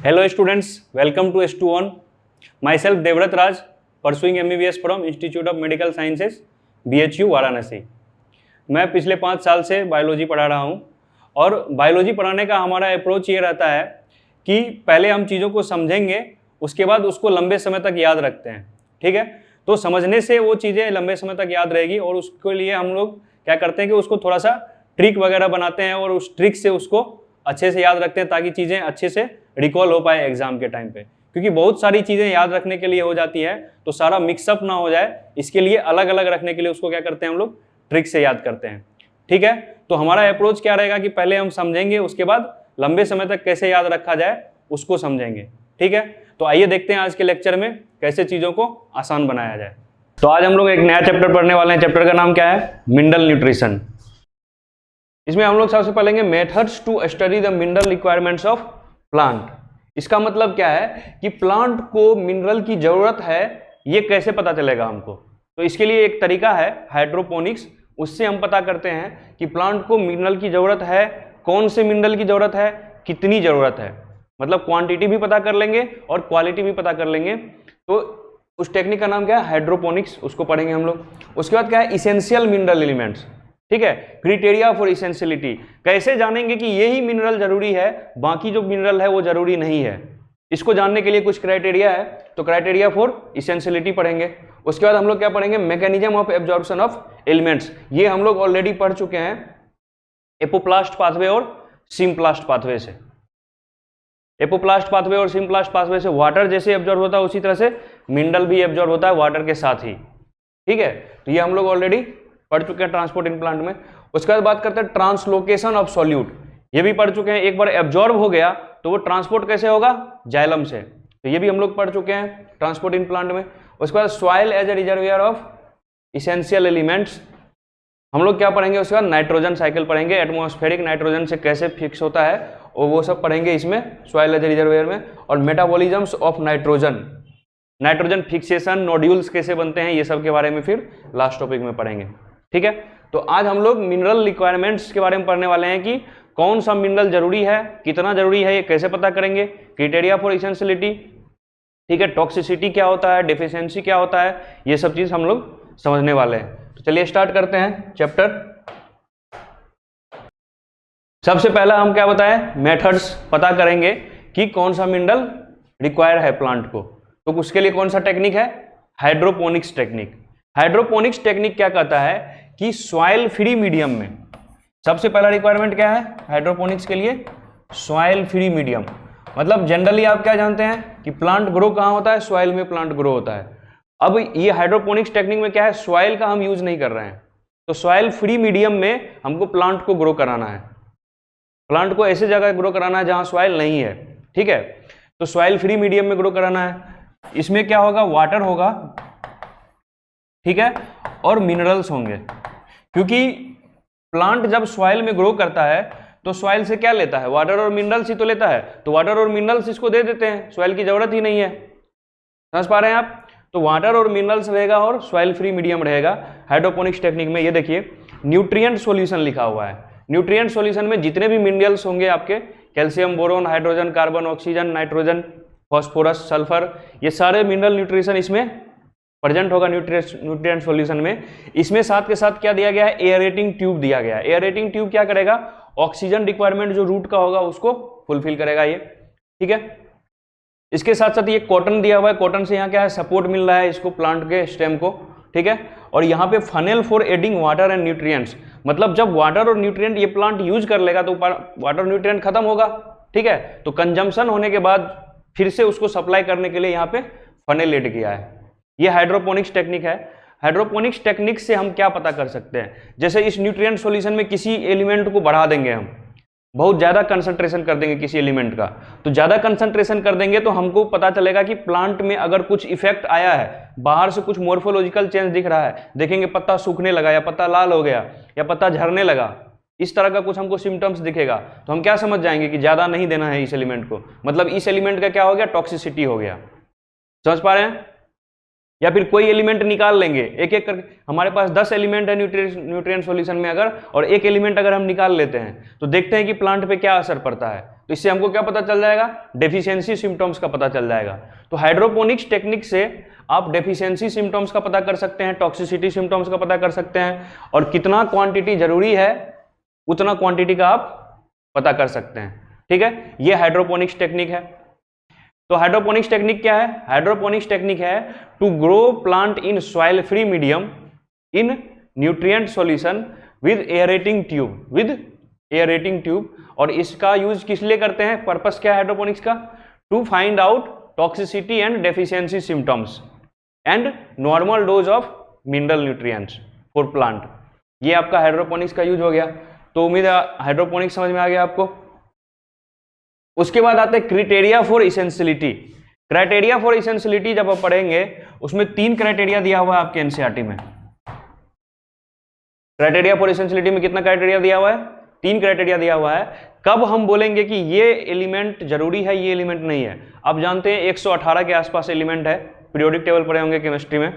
Hello students, welcome to S2On. Myself Devrat Raj, pursuing MBBS from Institute of Medical Sciences, BHU Varanasi. मैं पिछले 5 साल से biology पढ़ा रहा हूँ और बायोलॉजी पढ़ाने का हमारा अप्रोच ये रहता है कि पहले हम चीज़ों को समझेंगे, उसके बाद उसको लंबे समय तक याद रखते हैं। ठीक है, तो समझने से वो चीज़ें लंबे समय तक याद रहेगी और उसके लिए हम लोग क्या करते हैं कि उसको थोड़ा सा ट्रिक वगैरह बनाते हैं और उस ट्रिक से उसको अच्छे से याद रखते हैं ताकि चीज़ें अच्छे से रिकॉल हो पाए एग्जाम के टाइम पे। क्योंकि बहुत सारी चीज़ें याद रखने के लिए हो जाती है तो सारा मिक्सअप ना हो जाए, इसके लिए अलग अलग रखने के लिए उसको क्या करते हैं हम लोग ट्रिक से याद करते हैं। ठीक है, तो हमारा अप्रोच क्या रहेगा कि पहले हम समझेंगे, उसके बाद लंबे समय तक कैसे याद रखा जाए उसको समझेंगे। ठीक है, तो आइए देखते हैं आज के लेक्चर में कैसे चीज़ों को आसान बनाया जाए। तो आज हम लोग एक नया चैप्टर पढ़ने वाले हैं। चैप्टर का नाम क्या है? Mineral nutrition. इसमें हम लोग सबसे पढ़ेंगे methods to study the mineral requirements of plant. इसका मतलब क्या है कि प्लांट को मिनरल की जरूरत है, ये कैसे पता चलेगा हमको। तो इसके लिए एक तरीका है हाइड्रोपोनिक्स, उससे हम पता करते हैं कि प्लांट को मिनरल की जरूरत है, कौन से मिनरल की जरूरत है, कितनी जरूरत है, मतलब क्वांटिटी भी पता कर लेंगे और क्वालिटी भी पता कर लेंगे। तो उस टेक्निक का नाम क्या है? हाइड्रोपोनिक्स, उसको पढ़ेंगे हम लोग। उसके बाद क्या है? Essential mineral elements. ठीक है, क्राइटेरिया फॉर इसेंशियलिटी, कैसे जानेंगे कि यही मिनरल जरूरी है, बाकी जो मिनरल है वो जरूरी नहीं है। इसको जानने के लिए कुछ क्राइटेरिया है, तो क्राइटेरिया फॉर इसेंशियलिटी पढ़ेंगे। उसके बाद हम लोग क्या पढ़ेंगे? Mechanism of absorption of elements. ये हम लोग ऑलरेडी पढ़ चुके हैं एपोप्लास्ट पाथवे और सिम्प्लास्ट पाथवे से। एपोप्लास्ट पाथवे और सिम्प्लास्ट पाथवे से वाटर जैसे एब्जॉर्ब होता है, उसी तरह से मिनरल भी एब्जॉर्ब होता है वाटर के साथ ही। ठीक है, तो ये हम लोग ऑलरेडी पढ़ चुके हैं ट्रांसपोर्ट इन प्लांट में। उसके बाद बात करते हैं ट्रांसलोकेशन ऑफ सॉल्यूट, ये भी पढ़ चुके हैं। एक बार एब्जॉर्ब हो गया तो वो ट्रांसपोर्ट कैसे होगा? जाइलम से, तो ये भी हम लोग पढ़ चुके हैं ट्रांसपोर्ट इन प्लांट में। उसके बाद soil as a reservoir of essential elements, हम लोग क्या पढ़ेंगे? उसके बाद नाइट्रोजन साइकिल पढ़ेंगे, एटमॉस्फेरिक नाइट्रोजन से कैसे फिक्स होता है और वो सब पढ़ेंगे इसमें सॉइल एज ए रिजर्वियर में। और metabolisms of nitrogen, nitrogen fixation, nodules कैसे बनते हैं, ये सब के बारे में फिर लास्ट टॉपिक में पढ़ेंगे। ठीक है, तो आज हम लोग मिनरल रिक्वायरमेंट्स के बारे में पढ़ने वाले हैं कि कौन सा मिनरल जरूरी है, कितना जरूरी है, ये कैसे पता करेंगे, क्राइटेरिया फॉर इसेंशियलिटी। ठीक है, टॉक्सिसिटी क्या होता है, डेफिशिएंसी क्या होता है, ये सब चीज हम लोग समझने वाले हैं। तो चलिए स्टार्ट करते हैं चैप्टर। सबसे पहला हम क्या बताएं? मेथड्स पता करेंगे कि कौन सा मिनरल रिक्वायर है प्लांट को। तो उसके लिए कौन सा टेक्निक है? Hydroponics technique. हाइड्रोपोनिक्स टेक्निक क्या कहता है कि सॉइल फ्री मीडियम में सबसे पहला रिक्वायरमेंट क्या है हाइड्रोपोनिक्स के लिए? Soil free medium. मतलब जनरली आप क्या जानते हैं कि प्लांट ग्रो कहाँ होता है? सॉइल में प्लांट ग्रो होता है। अब ये हाइड्रोपोनिक्स टेक्निक में क्या है? सॉइल का हम यूज नहीं कर रहे हैं, तो सॉइल फ्री मीडियम में हमको प्लांट को ग्रो कराना है। प्लांट को ऐसे जगह ग्रो कराना है जहां सॉइल नहीं है। ठीक है, तो सॉइल फ्री मीडियम में ग्रो कराना है। इसमें क्या होगा? वाटर होगा, ठीक है, और मिनरल्स होंगे। क्योंकि प्लांट जब सॉइल में ग्रो करता है तो सॉइल से क्या लेता है? वाटर और मिनरल्स ही तो लेता है, तो वाटर और मिनरल्स इसको दे देते हैं, सॉइल की जरूरत ही नहीं है। समझ पा रहे हैं आप? तो वाटर और मिनरल्स रहेगा और सॉइल फ्री मीडियम रहेगा हाइड्रोपोनिक्स टेक्निक में। ये देखिए न्यूट्रिएंट सॉल्यूशन लिखा हुआ है। न्यूट्रिएंट सॉल्यूशन में जितने भी मिनरल्स होंगे आपके, calcium, boron, hydrogen, carbon, oxygen, nitrogen, phosphorus, sulphur, ये सारे मिनरल न्यूट्रिशन इसमें प्रेजेंट होगा न्यूट्रिएंट सॉल्यूशन में। इसमें साथ के साथ क्या दिया गया है? एयरेटिंग ट्यूब दिया गया है। एयरेटिंग ट्यूब क्या करेगा? ऑक्सीजन रिक्वायरमेंट जो रूट का होगा उसको फुलफिल करेगा ये। ठीक है, इसके साथ साथ ये कॉटन दिया हुआ है। कॉटन से यहाँ क्या है? सपोर्ट मिल रहा है इसको, प्लांट के स्टेम को। ठीक है, और यहाँ पे funnel for adding water and nutrients, मतलब जब वाटर और न्यूट्रिएंट ये प्लांट यूज कर लेगा तो वाटर न्यूट्रिएंट खत्म होगा। ठीक है, तो कंजम्पशन होने के बाद फिर से उसको सप्लाई करने के लिए यहाँ पे फनेल एड किया है। ये हाइड्रोपोनिक्स टेक्निक है। हाइड्रोपोनिक्स टेक्निक से हम क्या पता कर सकते हैं? जैसे इस न्यूट्रिएंट सॉल्यूशन में किसी एलिमेंट को बढ़ा देंगे, हम बहुत ज्यादा कंसंट्रेशन कर देंगे किसी एलिमेंट का, तो ज्यादा कंसंट्रेशन कर देंगे तो हमको पता चलेगा कि प्लांट में अगर कुछ इफेक्ट आया है, बाहर से कुछ मोर्फोलॉजिकल चेंज दिख रहा है, देखेंगे पत्ता सूखने लगा या पत्ता लाल हो गया या पत्ता झड़ने लगा, इस तरह का कुछ हमको सिम्टम्स दिखेगा, तो हम क्या समझ जाएंगे कि ज्यादा नहीं देना है इस एलिमेंट को, मतलब इस एलिमेंट का क्या हो गया? टॉक्सिसिटी हो गया। समझ पा रहे हैं? या फिर कोई एलिमेंट निकाल लेंगे, एक एक करके। हमारे पास 10 एलिमेंट है न्यूट्रिएंट सॉल्यूशन में अगर, और एक एलिमेंट अगर हम निकाल लेते हैं तो देखते हैं कि प्लांट पे क्या असर पड़ता है। तो इससे हमको क्या पता चल जाएगा, डेफिशिएंसी सिम्टम्स का पता चल जाएगा। तो हाइड्रोपोनिक्स टेक्निक से आप डेफिशिएंसी सिम्टम्स का पता कर सकते हैं, टॉक्सिसिटी सिम्टम्स का पता कर सकते हैं, और कितना क्वांटिटी जरूरी है उतना क्वांटिटी का आप पता कर सकते हैं। ठीक है, ये हाइड्रोपोनिक्स टेक्निक है। तो हाइड्रोपोनिक्स टेक्निक क्या है? हाइड्रोपोनिक्स टेक्निक है to grow plant in soil free medium in nutrient solution with aerating tube. और इसका यूज किस लिए करते हैं? पर्पस क्या है हाइड्रोपोनिक्स का? To find out toxicity and deficiency symptoms and normal dose of mineral nutrients for plant. ये आपका हाइड्रोपोनिक्स का यूज हो गया। तो उम्मीद है हाइड्रोपोनिक्स समझ में आ गया आपको। उसके बाद आते हैं criteria for essentiality. Criteria for essentiality जब आप पढ़ेंगे उसमें 3 क्राइटेरिया दिया हुआ है आपके एनसीईआरटी में। क्राइटेरिया फॉर इसेंशियलिटी में कितना क्राइटेरिया दिया हुआ है? 3 क्राइटेरिया दिया हुआ है। कब हम बोलेंगे कि ये एलिमेंट जरूरी है, ये एलिमेंट नहीं है? आप जानते हैं 118 के आसपास एलिमेंट है, पीरियोडिक टेबल पढ़े होंगे केमिस्ट्री में।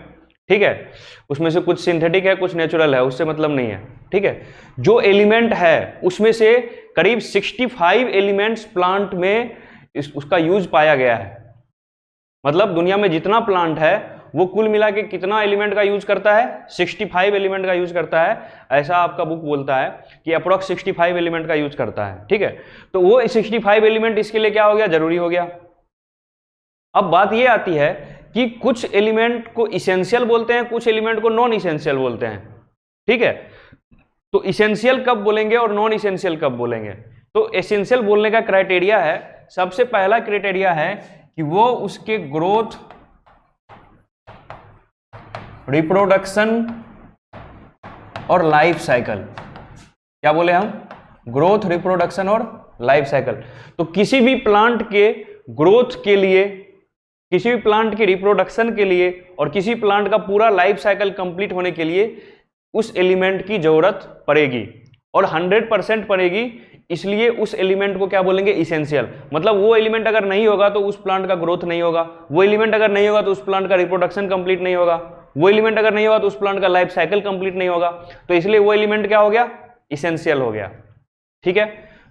ठीक है, उसमें से कुछ सिंथेटिक है, कुछ नेचुरल है, उससे मतलब नहीं है। ठीक है, जो एलिमेंट है उसमें से करीब 65 एलिमेंट्स प्लांट में उसका यूज पाया गया है। मतलब दुनिया में जितना प्लांट है वो कुल मिला के कितना एलिमेंट का यूज करता है? 65 एलिमेंट का यूज करता है। ऐसा आपका बुक बोलता है कि अप्रोक्स 65 एलिमेंट का यूज करता है। ठीक है, तो वो 65 एलिमेंट इसके लिए क्या हो गया? जरूरी हो गया। अब बात ये आती है कि कुछ एलिमेंट को इसेंशियल बोलते हैं, कुछ एलिमेंट को नॉन इसेंशियल बोलते हैं। ठीक है, तो इसेंशियल कब बोलेंगे और नॉन इसेंशियल कब बोलेंगे? तो एसेंशियल बोलने का क्राइटेरिया है, सबसे पहला क्राइटेरिया है कि वो उसके ग्रोथ, रिप्रोडक्शन और लाइफ साइकिल, क्या बोले हम? ग्रोथ, रिप्रोडक्शन और लाइफ साइकिल। तो किसी भी प्लांट के ग्रोथ के लिए, किसी भी प्लांट के रिप्रोडक्शन के लिए और किसी प्लांट का पूरा लाइफ साइकिल कंप्लीट होने के लिए उस एलिमेंट की जरूरत पड़ेगी और 100% पड़ेगी। इसलिए उस एलिमेंट को क्या बोलेंगे? इसेंशियल। मतलब वो एलिमेंट अगर नहीं होगा तो उस प्लांट का ग्रोथ नहीं होगा, वो एलिमेंट अगर नहीं होगा तो उस प्लांट का रिप्रोडक्शन कंप्लीट नहीं होगा, वो एलिमेंट अगर नहीं होगा तो उस प्लांट का लाइफ साइकिल कंप्लीट नहीं होगा। तो इसलिए वो एलिमेंट क्या हो गया? इसेंशियल हो गया। ठीक है,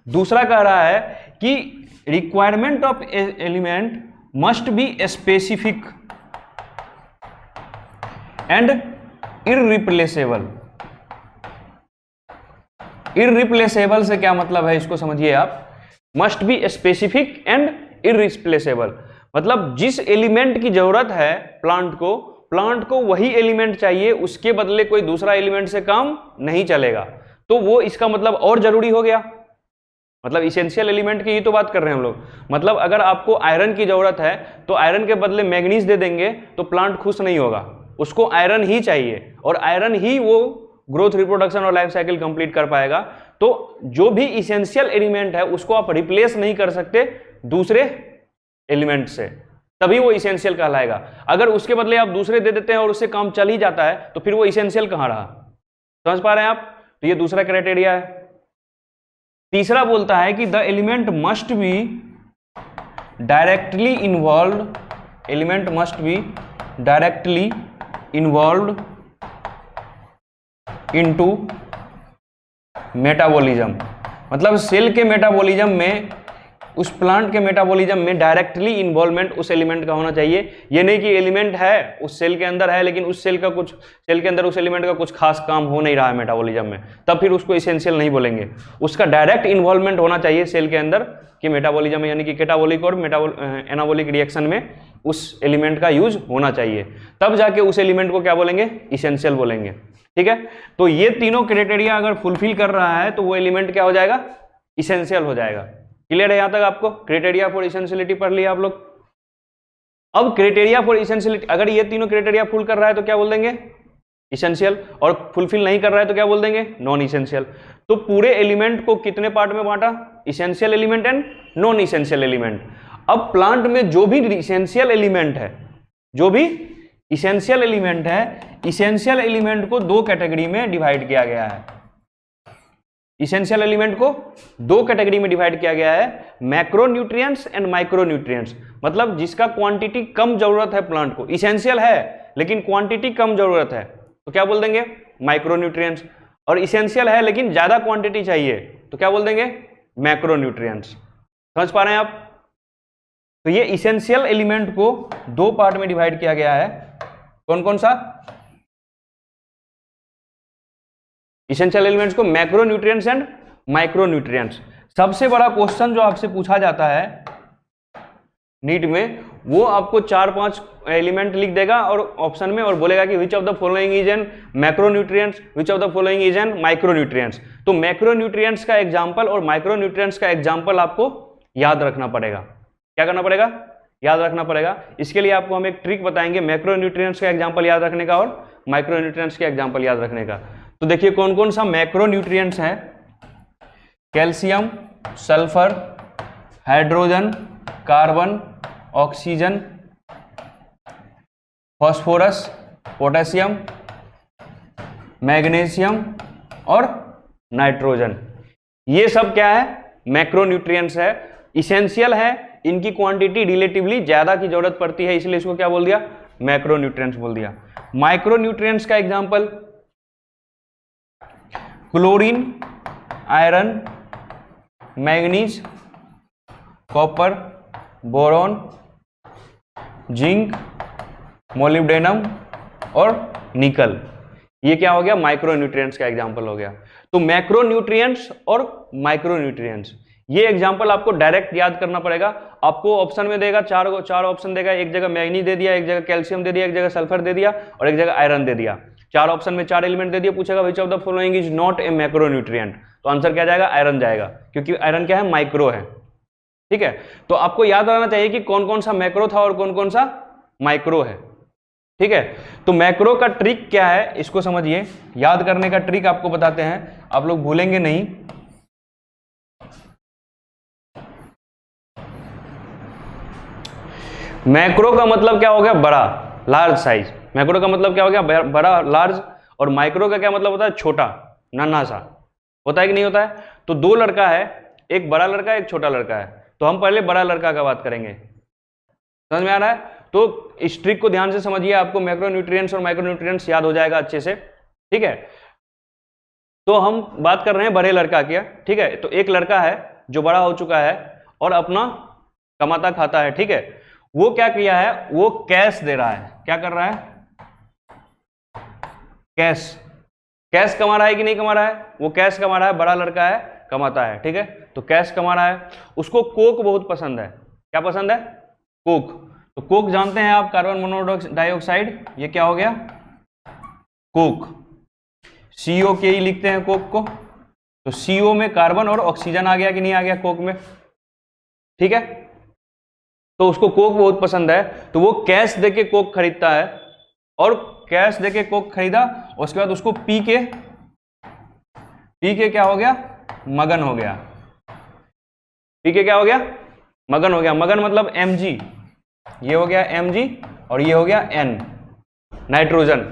दूसरा कह रहा है कि requirement of element must be specific and irreplaceable. Irreplaceable से क्या मतलब है इसको समझिए आप। Must be specific and irreplaceable, मतलब जिस एलिमेंट की जरूरत है प्लांट को वही एलिमेंट चाहिए, उसके बदले कोई दूसरा एलिमेंट से काम नहीं चलेगा। तो वो इसका मतलब और जरूरी हो गया। मतलब इसेंशियल एलिमेंट की ही तो बात कर रहे हैं हम लोग। मतलब अगर आपको आयरन की जरूरत है तो आयरन के बदले मैग्नीज दे देंगे तो प्लांट खुश नहीं होगा, उसको आयरन ही चाहिए और आयरन ही वो ग्रोथ, रिप्रोडक्शन और लाइफ साइकिल कंप्लीट कर पाएगा। तो जो भी इसेंशियल एलिमेंट है उसको आप रिप्लेस नहीं कर सकते दूसरे एलिमेंट से, तभी वो इसेंशियल कहलाएगा। अगर उसके बदले आप दूसरे दे देते हैं और उससे काम चल ही जाता है तो फिर वो इसेंशियल कहां रहा? समझ पा रहे हैं आप? तो ये दूसरा क्राइटेरिया है। तीसरा बोलता है कि the element must be directly involve, element must be directly involve into metabolism. मतलब सेल के मेटाबॉलिज्म में, उस प्लांट के मेटाबॉलिज्म में डायरेक्टली इन्वॉल्वमेंट उस एलिमेंट का होना चाहिए। ये नहीं कि एलिमेंट है, उस सेल के अंदर है, लेकिन उस सेल के अंदर उस एलिमेंट का कुछ खास काम हो नहीं रहा है मेटाबॉलिज्म में, तब फिर उसको इसेंशियल नहीं बोलेंगे। उसका डायरेक्ट इन्वॉल्वमेंट होना चाहिए सेल के अंदर कि मेटाबॉलिज्म में, यानी कि कैटाबॉलिक और एनाबॉलिक रिएक्शन में उस एलिमेंट का यूज होना चाहिए, तब जाके उस एलिमेंट को क्या बोलेंगे? इसेंशियल बोलेंगे। ठीक है, तो ये तीनों क्राइटेरिया अगर फुलफिल कर रहा है तो वो एलिमेंट क्या हो जाएगा? इसेंशियल हो जाएगा। क्लियर है यहां तक आपको? क्राइटेरिया फॉर इसेंशियलिटी पढ़ लिया आप लोग। अब क्राइटेरिया फॉर इसेंशियलिटी, अगर ये तीनों क्राइटेरिया फुल कर रहा है तो क्या बोल देंगे? इसेंशियल, और फुलफिल नहीं कर रहा है तो क्या बोल देंगे? Non essential. तो पूरे एलिमेंट को कितने पार्ट में बांटा? Essential element and non essential element. अब प्लांट में जो भी इसेंशियल एलिमेंट है, जो भी इसेंशियल एलिमेंट है, इसेंशियल एलिमेंट को 2 कैटेगरी में डिवाइड किया गया है। इसेंशियल एलिमेंट को 2 कैटेगरी में डिवाइड किया गया है, macro nutrients and micro nutrients. मतलब जिसका क्वांटिटी कम जरूरत है प्लांट को, इसेंशियल है लेकिन क्वांटिटी कम जरूरत है तो क्या बोल देंगे? Micro nutrients. और इसेंशियल है लेकिन ज्यादा क्वांटिटी चाहिए तो क्या बोल देंगे? Macro nutrients. समझ पा रहे हैं आप? तो ये इसेंशियल एलिमेंट को दो पार्ट में डिवाइड किया गया है। कौन कौन सा? इसेंशियल एलिमेंट्स को macro nutrients and micro nutrients. सबसे बड़ा क्वेश्चन जो आपसे पूछा जाता है नीट में, वो आपको 4-5 एलिमेंट लिख देगा और ऑप्शन में, और बोलेगा कि which of the following is an macro nutrients, which of the following is an micro nutrients. तो मैक्रो न्यूट्रिएंट्स का एग्जांपल और माइक्रो न्यूट्रिएंट्स का एग्जांपल आपको याद रखना पड़ेगा। क्या करना पड़ेगा? याद रखना पड़ेगा। इसके लिए आपको हम एक ट्रिक बताएंगे मैक्रो न्यूट्रिएंट्स का एग्जांपल याद रखने का और माइक्रो न्यूट्रिएंट्स के एग्जांपल याद रखने का। तो देखिए कौन कौन सा मैक्रो न्यूट्रिएंट्स है। Calcium, sulphur, hydrogen, carbon, oxygen, phosphorus, potassium, magnesium और नाइट्रोजन। ये सब क्या है? मैक्रो न्यूट्रिएंट्स है, इसेंशियल है, इनकी क्वांटिटी रिलेटिवली ज्यादा की जरूरत पड़ती है, इसलिए इसको क्या बोल दिया? मैक्रो न्यूट्रिएंट्स बोल दिया। माइक्रो न्यूट्रिएंट्स का example chlorine, iron, manganese, copper, boron, zinc, molybdenum और निकल। ये क्या हो गया? माइक्रो न्यूट्रिएंट्स का एग्जांपल हो गया। तो मैक्रो न्यूट्रिएंट्स और माइक्रो न्यूट्रिएंट्स, ये एग्जांपल आपको डायरेक्ट याद करना पड़ेगा। आपको ऑप्शन में देगा चार ऑप्शन देगा, एक जगह मैग्नीज दे दिया, एक जगह कैल्शियम दे दिया, एक जगह सल्फर दे दिया और एक जगह आयरन दे दिया। चार ऑप्शन में 4 एलिमेंट दे दिया, पूछेगा which of the following is not a macro nutrient, तो आंसर क्या जाएगा? आयरन जाएगा, क्योंकि आयरन क्या है? माइक्रो है। ठीक है, तो आपको याद रहना चाहिए कि कौन कौन सा मैक्रो था और कौन कौन सा माइक्रो है। ठीक है, तो मैक्रो का ट्रिक क्या है इसको समझिए। याद करने का ट्रिक आपको बताते हैं, आप लोग भूलेंगे नहीं। मैक्रो का मतलब क्या हो गया? बड़ा, लार्ज साइज। मैक्रो का मतलब क्या हो गया? बड़ा, लार्ज। और माइक्रो का क्या मतलब होता है? छोटा, नन्हा सा। होता है कि नहीं होता है? तो दो लड़का है, एक बड़ा लड़का एक छोटा लड़का है, तो हम पहले बड़ा लड़का का बात करेंगे। समझ में आ रहा है? तो इस ट्रिक को ध्यान से समझिए, आपको मैक्रो न्यूट्रिएंट्स और माइक्रो न्यूट्रिएंट्स याद हो जाएगा अच्छे से। ठीक है, तो हम बात कर रहे हैं बड़े लड़का की। ठीक है, तो एक लड़का है जो बड़ा हो चुका है और अपना कमाता खाता है। ठीक है, वो क्या किया है? वो कैश दे रहा है। क्या कर रहा है? कैश। कैश कमा रहा है कि नहीं कमा रहा है? वो कैश कमा रहा है, बड़ा लड़का है, कमाता है। ठीक है, तो कैश कमा रहा है। उसको कोक बहुत पसंद है। क्या पसंद है? कोक। तो कोक जानते हैं आप, कार्बन मोनोडाइऑक्साइड। ये क्या हो गया? कोक। CO ही लिखते हैं कोक को। तो CO में कार्बन और ऑक्सीजन आ गया कि नहीं आ गया कोक में? ठीक है, तो उसको कोक बहुत पसंद है, तो वो कैश देके कोक खरीदता है। और कैश देके कोक खरीदा, उसके बाद उसको पी के क्या हो गया? मगन हो गया। पी के क्या हो गया? मगन हो गया। मगन मतलब Mg। ये हो गया Mg और ये हो गया N, नाइट्रोजन।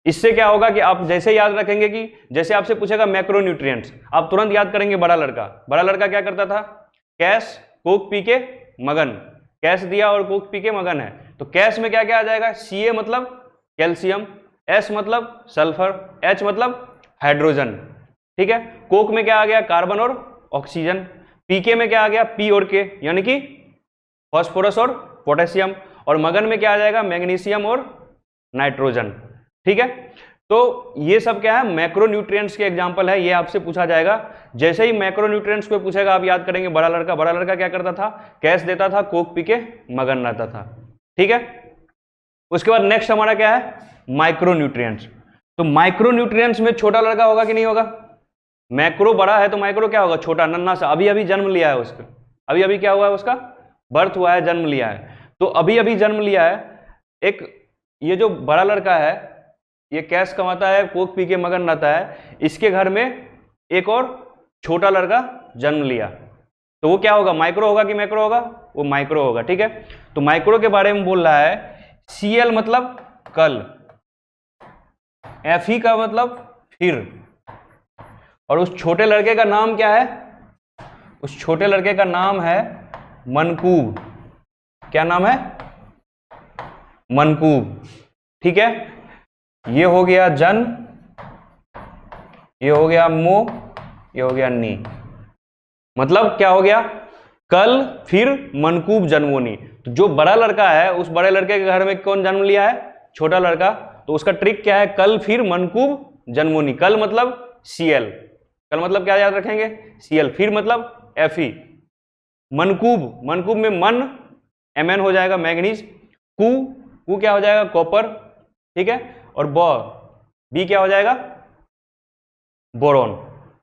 इससे क्या होगा कि आप जैसे याद रखेंगे कि जैसे आपसे पूछेगा मैक्रो न्यूट्रिएंट्स, आप तुरंत याद करेंगे बड़ा लड़का। बड़ा लड़का क्या करता था? कैश, कोक पी के मगन। कैश दिया और कोक पी के मगन है, तो कैश में क्या क्या आ जाएगा? Ca मतलब कैल्शियम, S मतलब सल्फर, H मतलब हाइड्रोजन। ठीक है, कोक में क्या आ गया? कार्बन और ऑक्सीजन। पीके में क्या आ गया? P और K, यानी कि फास्फोरस और पोटेशियम। और मगन में क्या आ जाएगा? मैग्नीशियम और नाइट्रोजन। ठीक है, तो ये सब क्या है? मैक्रो न्यूट्रिएंट्स के एग्जांपल है, ये आपसे पूछा जाएगा। जैसे ही मैक्रो न्यूट्रिएंट्स को पूछेगा आप याद करेंगे बड़ा लड़का। बड़ा लड़का क्या करता था? कैश देता था, कोक पी के मगन रहता था। ठीक है, उसके बाद नेक्स्ट हमारा क्या है? Micro nutrients. तो माइक्रो न्यूट्रिएंट्स में छोटा लड़का होगा कि नहीं होगा? मैक्रो बड़ा है तो माइक्रो क्या होगा? छोटा, नन्हा सा। अभी अभी जन्म लिया है उसका, अभी अभी क्या हुआ है? उसका बर्थ हुआ है, जन्म लिया है। तो अभी अभी जन्म लिया है एक, ये जो बड़ा लड़का है ये कैश कमाता है, कोक पी के मगन रहता है। इसके घर में एक और छोटा लड़का जन्म लिया, तो वो क्या होगा? माइक्रो होगा कि मैक्रो होगा? वो माइक्रो होगा। ठीक है, तो माइक्रो के बारे में बोल रहा है। Cl मतलब कल, Fe का मतलब फिर। और उस छोटे लड़के का नाम क्या है? उस छोटे लड़के का नाम है मनकूब। क्या नाम है? मनकूब। ठीक है, ये हो गया जन, ये हो गया मो, ये हो गया नी। मतलब क्या हो गया? कल फिर मनकूब जन्मोनी। तो जो बड़ा लड़का है उस बड़े लड़के के घर में कौन जन्म लिया है? छोटा लड़का। तो उसका ट्रिक क्या है? कल फिर मनकूब जन्मोनी। कल मतलब Cl, कल मतलब क्या याद रखेंगे? Cl, फिर मतलब Fe। मनकूब, मनकूब में मन Mn हो जाएगा मैग्नीज, कू क्या हो जाएगा? कॉपर, ठीक है, और बी क्या हो जाएगा? बोरॉन,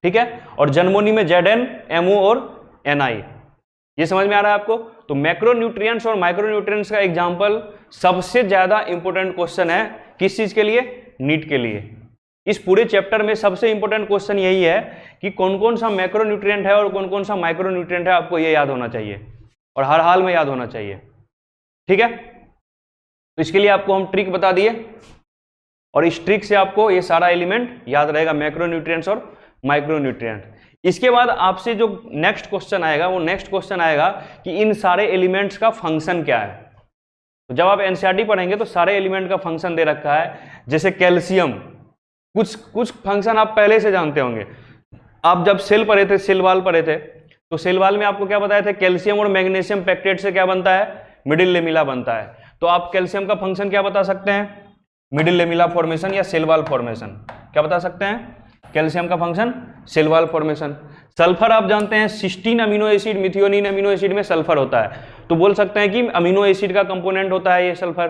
ठीक है। और जन्मोनी में Zn, Mo और Ni। ये समझ में आ रहा है आपको? तो मैक्रोन्यूट्रिएंट्स और माइक्रोन्यूट्रिएंट्स का एग्जांपल सबसे ज्यादा इंपॉर्टेंट क्वेश्चन है किस चीज के लिए? नीट के लिए। इस पूरे चैप्टर में सबसे इंपॉर्टेंट क्वेश्चन यही है कि कौन कौन सा मैक्रोन्यूट्रिएंट है और कौन कौन सा माइक्रोन्यूट्रिएंट है, आपको ये याद होना चाहिए और हर हाल में याद होना चाहिए, ठीक है। तो इसके लिए आपको हम ट्रिक बता दिए और इस ट्रिक से आपको ये सारा एलिमेंट याद रहेगा, मैक्रोन्यूट्रिएंट्स और माइक्रोन्यूट्रिएंट। इसके बाद आपसे जो नेक्स्ट क्वेश्चन आएगा वो नेक्स्ट क्वेश्चन आएगा कि इन सारे एलिमेंट्स का फंक्शन क्या है। तो जब आप एनसीईआरटी पढ़ेंगे तो सारे एलिमेंट का फंक्शन दे रखा है। जैसे कैल्शियम, कुछ फंक्शन आप पहले से जानते होंगे। आप जब सेल पढ़े थे, सेल वाल पढ़े थे, तो सेल वाल में आपको क्या बताया था? कैल्शियम और मैग्नीशियम पेक्टेट से क्या बनता है? मिडिल लेमिला बनता है। तो आप कैल्शियम का फंक्शन क्या बता सकते हैं? मिडिल लेमिला फॉर्मेशन या सेल वाल फॉर्मेशन। क्या बता सकते हैं? कैल्शियम का function cell wall formation. Sulphur आप जानते हैं 16 amino acid, methionine amino acid में सल्फर होता है, तो बोल सकते हैं कि अमीनो एसिड का कंपोनेंट होता है ये सल्फर।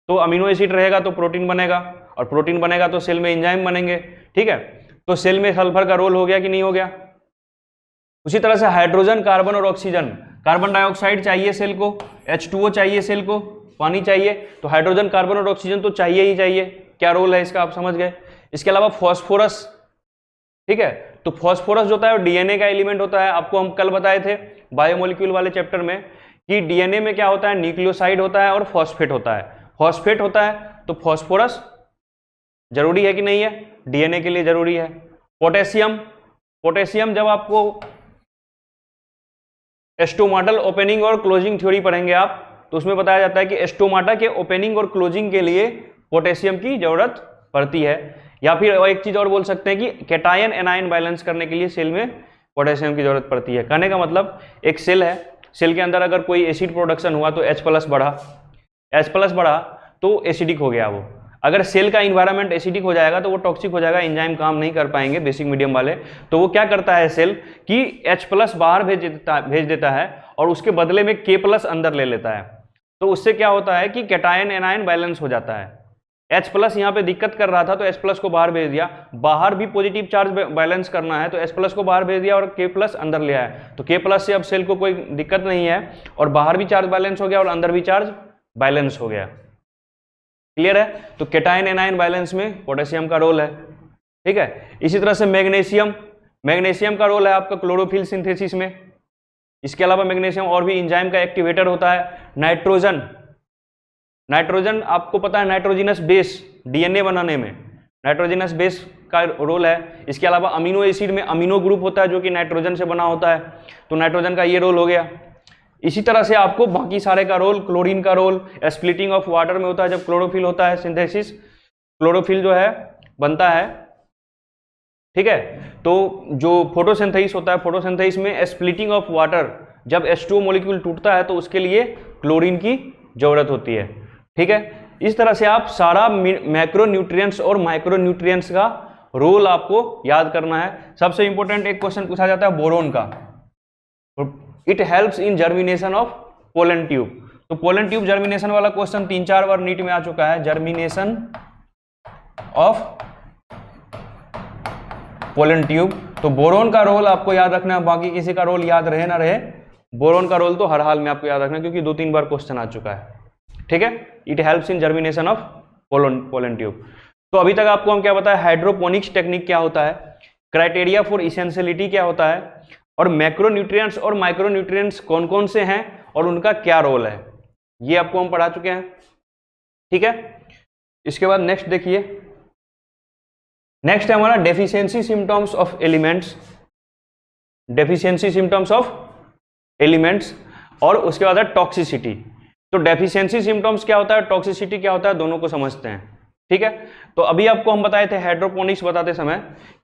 तो अमीनो एसिड रहेगा तो प्रोटीन बनेगा, और प्रोटीन बनेगा तो सेल में एंजाइम बनेंगे, ठीक है। तो सेल में सल्फर का रोल हो गया कि नहीं हो गया? उसी तरह से हाइड्रोजन, कार्बन और ऑक्सीजन। कार्बन डाइऑक्साइड चाहिए सेल को, H2O चाहिए सेल को, पानी चाहिए, तो हाइड्रोजन, कार्बन और ऑक्सीजन तो चाहिए ही चाहिए। क्या रोल है इसका आप समझ गए। इसके अलावा फॉस्फोरस, ठीक है, तो फॉस्फोरस जो होता है डीएनए का एलिमेंट होता है। आपको हम कल बताए थे बायोमोलिक्यूल वाले चैप्टर में कि डीएनए में क्या होता है? न्यूक्लियोसाइड होता है और फॉस्फेट होता है। फॉस्फेट होता है तो फॉस्फोरस जरूरी है कि नहीं है? डीएनए के लिए जरूरी है। पोटेशियम, पोटेशियम जब आपको एस्टोमाटल ओपनिंग और क्लोजिंग थ्योरी पढ़ेंगे आप, तो उसमें बताया जाता है कि एस्टोमाटा के ओपनिंग और क्लोजिंग के लिए पोटेशियम की जरूरत पड़ती है। या फिर एक चीज और बोल सकते हैं कि कैटायन एनायन बैलेंस करने के लिए सेल में पोटेशियम की जरूरत पड़ती है। कहने का मतलब एक सेल है, सेल के अंदर अगर कोई एसिड प्रोडक्शन हुआ तो H+ बढ़ा, H+ बढ़ा तो एसिडिक हो गया वो। अगर सेल का इन्वायरमेंट एसिडिक हो जाएगा तो वो टॉक्सिक हो जाएगा, एंजाइम काम नहीं कर पाएंगे बेसिक मीडियम वाले। तो वो क्या करता है सेल कि H+ बाहर भेज देता है और उसके बदले में K+ अंदर ले लेता है। तो उससे क्या होता है कि कैटायन एनायन बैलेंस हो जाता है। H+ यहाँ पे दिक्कत कर रहा था तो H+ को बाहर भेज दिया, बाहर भी पॉजिटिव चार्ज बैलेंस करना है तो H+ को बाहर भेज दिया और K+ अंदर ले आया। तो K+ से अब सेल को कोई दिक्कत नहीं है और बाहर भी चार्ज बैलेंस हो गया और अंदर भी चार्ज बैलेंस हो गया। क्लियर है? तो कैटायन एनायन बैलेंस में पोटेशियम का रोल है, ठीक है। इसी तरह से मैग्नीशियम, मैग्नीशियम का रोल है आपका क्लोरोफिल सिंथेसिस में। इसके अलावा मैग्नीशियम और भी एंजाइम का एक्टिवेटर होता है। नाइट्रोजन, नाइट्रोजन आपको पता है नाइट्रोजिनस बेस डीएनए बनाने में नाइट्रोजिनस बेस का रोल है। इसके अलावा अमीनो एसिड में अमीनो ग्रुप होता है जो कि नाइट्रोजन से बना होता है, तो नाइट्रोजन का ये रोल हो गया। इसी तरह से आपको बाकी सारे का रोल, क्लोरीन का रोल स्प्लिटिंग ऑफ वाटर में होता है जब क्लोरोफिल होता है सिंथेसिस, क्लोरोफिल जो है बनता है, ठीक है। तो जो फोटोसिंथेसिस होता है, फोटोसिंथेसिस में स्प्लिटिंग ऑफ वाटर जब H2O मॉलिक्यूल टूटता है तो उसके लिए क्लोरीन की जरूरत होती है, ठीक है। इस तरह से आप सारा मैक्रोन्यूट्रिएंट्स और माइक्रोन्यूट्रिएंट्स का रोल आपको याद करना है। सबसे इंपॉर्टेंट एक क्वेश्चन पूछा जाता है बोरोन का, it helps in germination of pollen tube. तो पोलन ट्यूब जर्मिनेशन वाला क्वेश्चन 3-4 बार नीट में आ चुका है, जर्मिनेशन ऑफ पोलन ट्यूब। तो बोरोन का रोल आपको याद रखना है, बाकी किसी का रोल याद रहे ना रहे, बोरोन का रोल तो हर हाल में आपको याद रखना है क्योंकि 2-3 बार क्वेश्चन आ चुका है, ठीक है। It helps in germination of pollen tube. तो अभी तक आपको हम क्या बताया, हाइड्रोपोनिक्स टेक्निक क्या होता है, क्राइटेरिया फॉर इसेंशियलिटी क्या होता है, और मैक्रोन्यूट्रिएंट्स और माइक्रोन्यूट्रिएंट्स कौन कौन से हैं और उनका क्या रोल है, ये आपको हम पढ़ा चुके हैं, ठीक है। इसके बाद नेक्स्ट देखिए, नेक्स्ट है हमारा deficiency symptoms of elements, deficiency symptoms of elements, और उसके बाद है टॉक्सिसिटी। तो डेफिशिएंसी सिम्टम्स क्या होता है, टॉक्सिसिटी क्या होता है, दोनों को समझते हैं, ठीक है। तो अभी आपको हम बताए थे हाइड्रोपोनिक्स बताते समय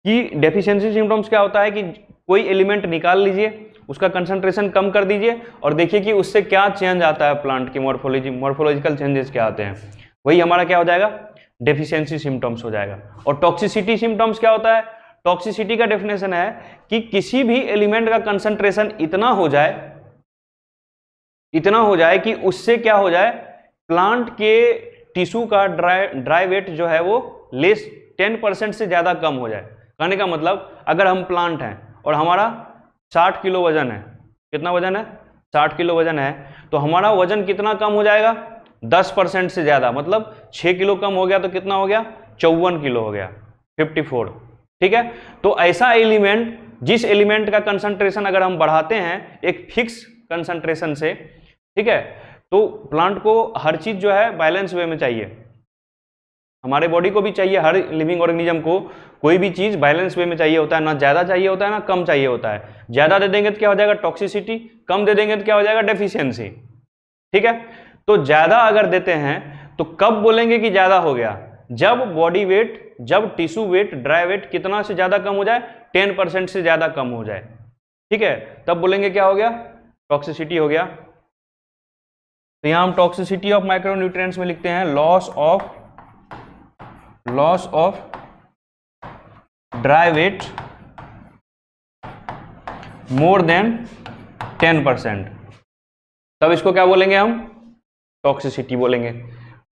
कि डेफिशिएंसी सिम्टम्स क्या होता है कि कोई एलिमेंट निकाल लीजिए उसका कंसंट्रेशन कम कर दीजिए और देखिए कि उससे क्या चेंज आता है, प्लांट की मॉर्फोलॉजिकल चेंजेस क्या आते हैं, वही हमारा क्या हो जाएगा, डेफिशिएंसी सिम्टम्स हो जाएगा। और टॉक्सिसिटी सिम्टम्स क्या होता है, टॉक्सिसिटी का डेफिनेशन है कि किसी भी एलिमेंट का कंसंट्रेशन इतना हो जाए कि उससे क्या हो जाए, प्लांट के टिश्यू का ड्राई वेट जो है वो लेस 10% से ज्यादा कम हो जाए। कहने का मतलब अगर हम प्लांट हैं और हमारा 60 किलो वजन है, कितना वजन है, 60 किलो वजन है, तो हमारा वजन कितना कम हो जाएगा, 10% से ज्यादा, मतलब 6 किलो कम हो गया तो कितना हो गया, 54 किलो हो गया, 54। ठीक है, तो ऐसा एलिमेंट, जिस एलिमेंट का कंसंट्रेशन अगर हम बढ़ाते हैं एक फिक्स कंसंट्रेशन से, ठीक है, तो प्लांट को हर चीज जो है बैलेंस वे में चाहिए, हमारे बॉडी को भी चाहिए, हर लिविंग ऑर्गेनिज्म को कोई भी चीज बैलेंस वे में चाहिए होता है, ना ज्यादा चाहिए होता है ना कम चाहिए होता है। ज्यादा दे देंगे तो क्या हो जाएगा, टॉक्सिसिटी, कम दे देंगे तो क्या हो जाएगा, डेफिशिएंसी। ठीक है, तो ज्यादा अगर देते हैं तो कब बोलेंगे कि ज्यादा हो गया, जब बॉडी वेट, जब टिश्यू वेट, ड्राई वेट कितना से ज्यादा कम हो जाए, 10% से ज्यादा कम हो जाए। ठीक है, तब बोलेंगे क्या हो गया, टॉक्सिसिटी हो गया। तो यहां हम टॉक्सिसिटी ऑफ माइक्रोन्यूट्रिएंट्स में लिखते हैं loss of dry weight more than 10%, तब इसको क्या बोलेंगे हम, टॉक्सिसिटी बोलेंगे।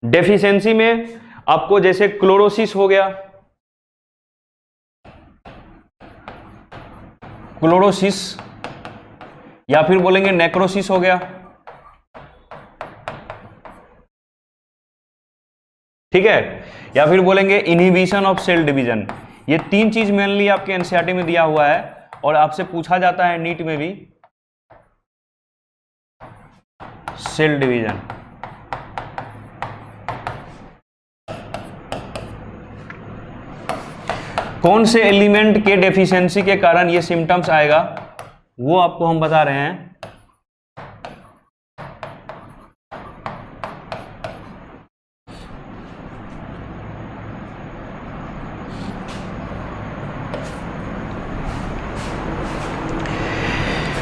डेफिशिएंसी में आपको जैसे क्लोरोसिस हो गया, क्लोरोसिस, या फिर बोलेंगे नेक्रोसिस हो गया। ठीक है, या फिर बोलेंगे इनहिबिशन ऑफ सेल डिवीजन। ये तीन चीज मेनली आपके एनसीईआरटी में दिया हुआ है और आपसे पूछा जाता है नीट में भी, सेल डिवीजन। कौन से एलिमेंट के डेफिशिएंसी के कारण ये सिम्टम्स आएगा वो आपको हम बता रहे हैं।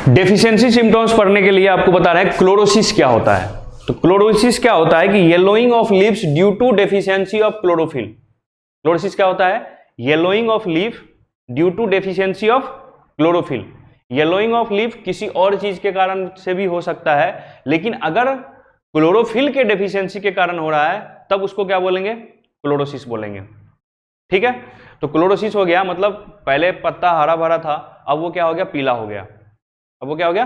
डेफिशिएंसी सिम्टम्स पढ़ने के लिए आपको बता रहे हैं क्लोरोसिस क्या होता है। तो क्लोरोसिस क्या होता है कि yellowing of leaves due to deficiency of chlorophyll. Chlorosis क्या होता है, yellowing of leaf due to deficiency of chlorophyll. Yellowing of leaf किसी और चीज के कारण से भी हो सकता है, लेकिन अगर क्लोरोफिल के डेफिशिएंसी के कारण हो रहा है तब उसको क्या बोलेंगे, क्लोरोसिस बोलेंगे। ठीक है, तो क्लोरोसिस हो गया मतलब पहले पत्ता हरा भरा था, अब वो क्या हो गया, पीला हो गया, अब वो क्या हो गया,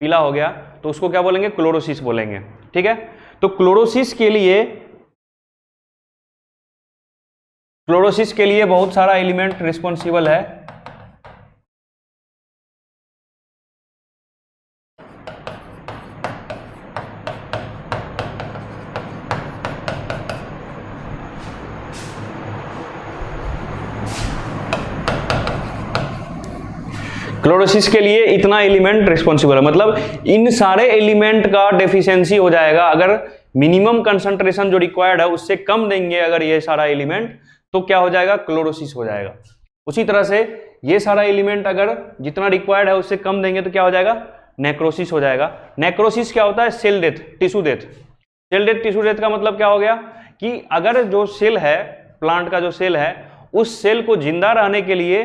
पीला हो गया, तो उसको क्या बोलेंगे, क्लोरोसिस बोलेंगे। ठीक है, तो क्लोरोसिस के लिए बहुत सारा एलिमेंट रिस्पॉन्सिबल है। क्लोरोसिस के लिए इतना एलिमेंट रिस्पॉन्सिबल है, मतलब इन सारे एलिमेंट का डेफिशिएंसी हो जाएगा। अगर मिनिमम कंसंट्रेशन जो रिक्वायर्ड है उससे कम देंगे अगर ये सारा एलिमेंट, तो क्या हो जाएगा, क्लोरोसिस हो जाएगा। उसी तरह से ये सारा एलिमेंट अगर जितना रिक्वायर्ड है उससे कम देंगे तो क्या हो जाएगा, नेक्रोसिस हो जाएगा। नेक्रोसिस क्या होता है, cell death, tissue death. Cell death, tissue death का मतलब क्या हो गया कि अगर जो सेल है, प्लांट का जो सेल है, उस सेल को जिंदा रहने के लिए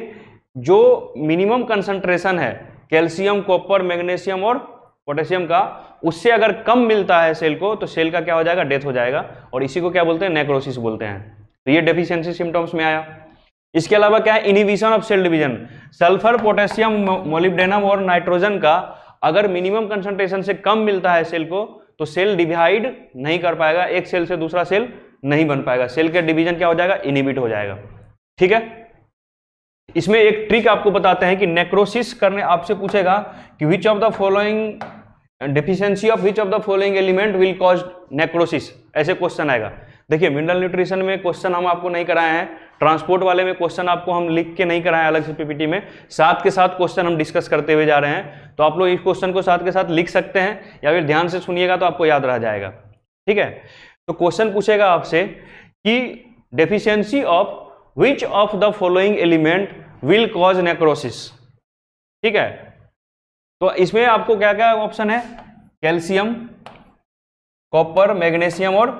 जो मिनिमम कंसंट्रेशन है कैल्शियम, कॉपर, मैग्नीशियम और पोटेशियम का, उससे अगर कम मिलता है सेल को, तो सेल का क्या हो जाएगा, डेथ हो जाएगा, और इसी को क्या बोलते हैं, नेक्रोसिस बोलते हैं। तो ये डेफिशिएंसी सिम्टम्स में आया। इसके अलावा क्या है, inhibition of cell division. Sulphur, potassium, molybdenum और नाइट्रोजन का अगर मिनिमम कंसंट्रेशन से कम मिलता है सेल को, तो सेल डिवाइड नहीं कर पाएगा, एक सेल से दूसरा सेल नहीं बन पाएगा, सेल का डिवीजन क्या हो जाएगा, इनहिबिट हो जाएगा। ठीक है, इसमें एक ट्रिक आपको बताते हैं कि नेक्रोसिस करने आपसे पूछेगा कि which of the following deficiency of which of the following element will cause necrosis, ऐसे क्वेश्चन आएगा। देखिए मिनरल न्यूट्रिशन में क्वेश्चन हम आपको नहीं कराए हैं, ट्रांसपोर्ट वाले में क्वेश्चन आपको हम लिख के नहीं कराए अलग से पीपीटी में, साथ के साथ क्वेश्चन हम डिस्कस करते हुए जा रहे हैं, तो आप लोग इस क्वेश्चन को साथ के साथ लिख सकते हैं या फिर ध्यान से सुनिएगा तो आपको याद रह जाएगा। ठीक है, तो क्वेश्चन पूछेगा आपसे कि deficiency of which of the following element will cause necrosis। ठीक है, तो इसमें आपको क्या क्या ऑप्शन है, कैल्शियम, कॉपर, मैग्नीशियम और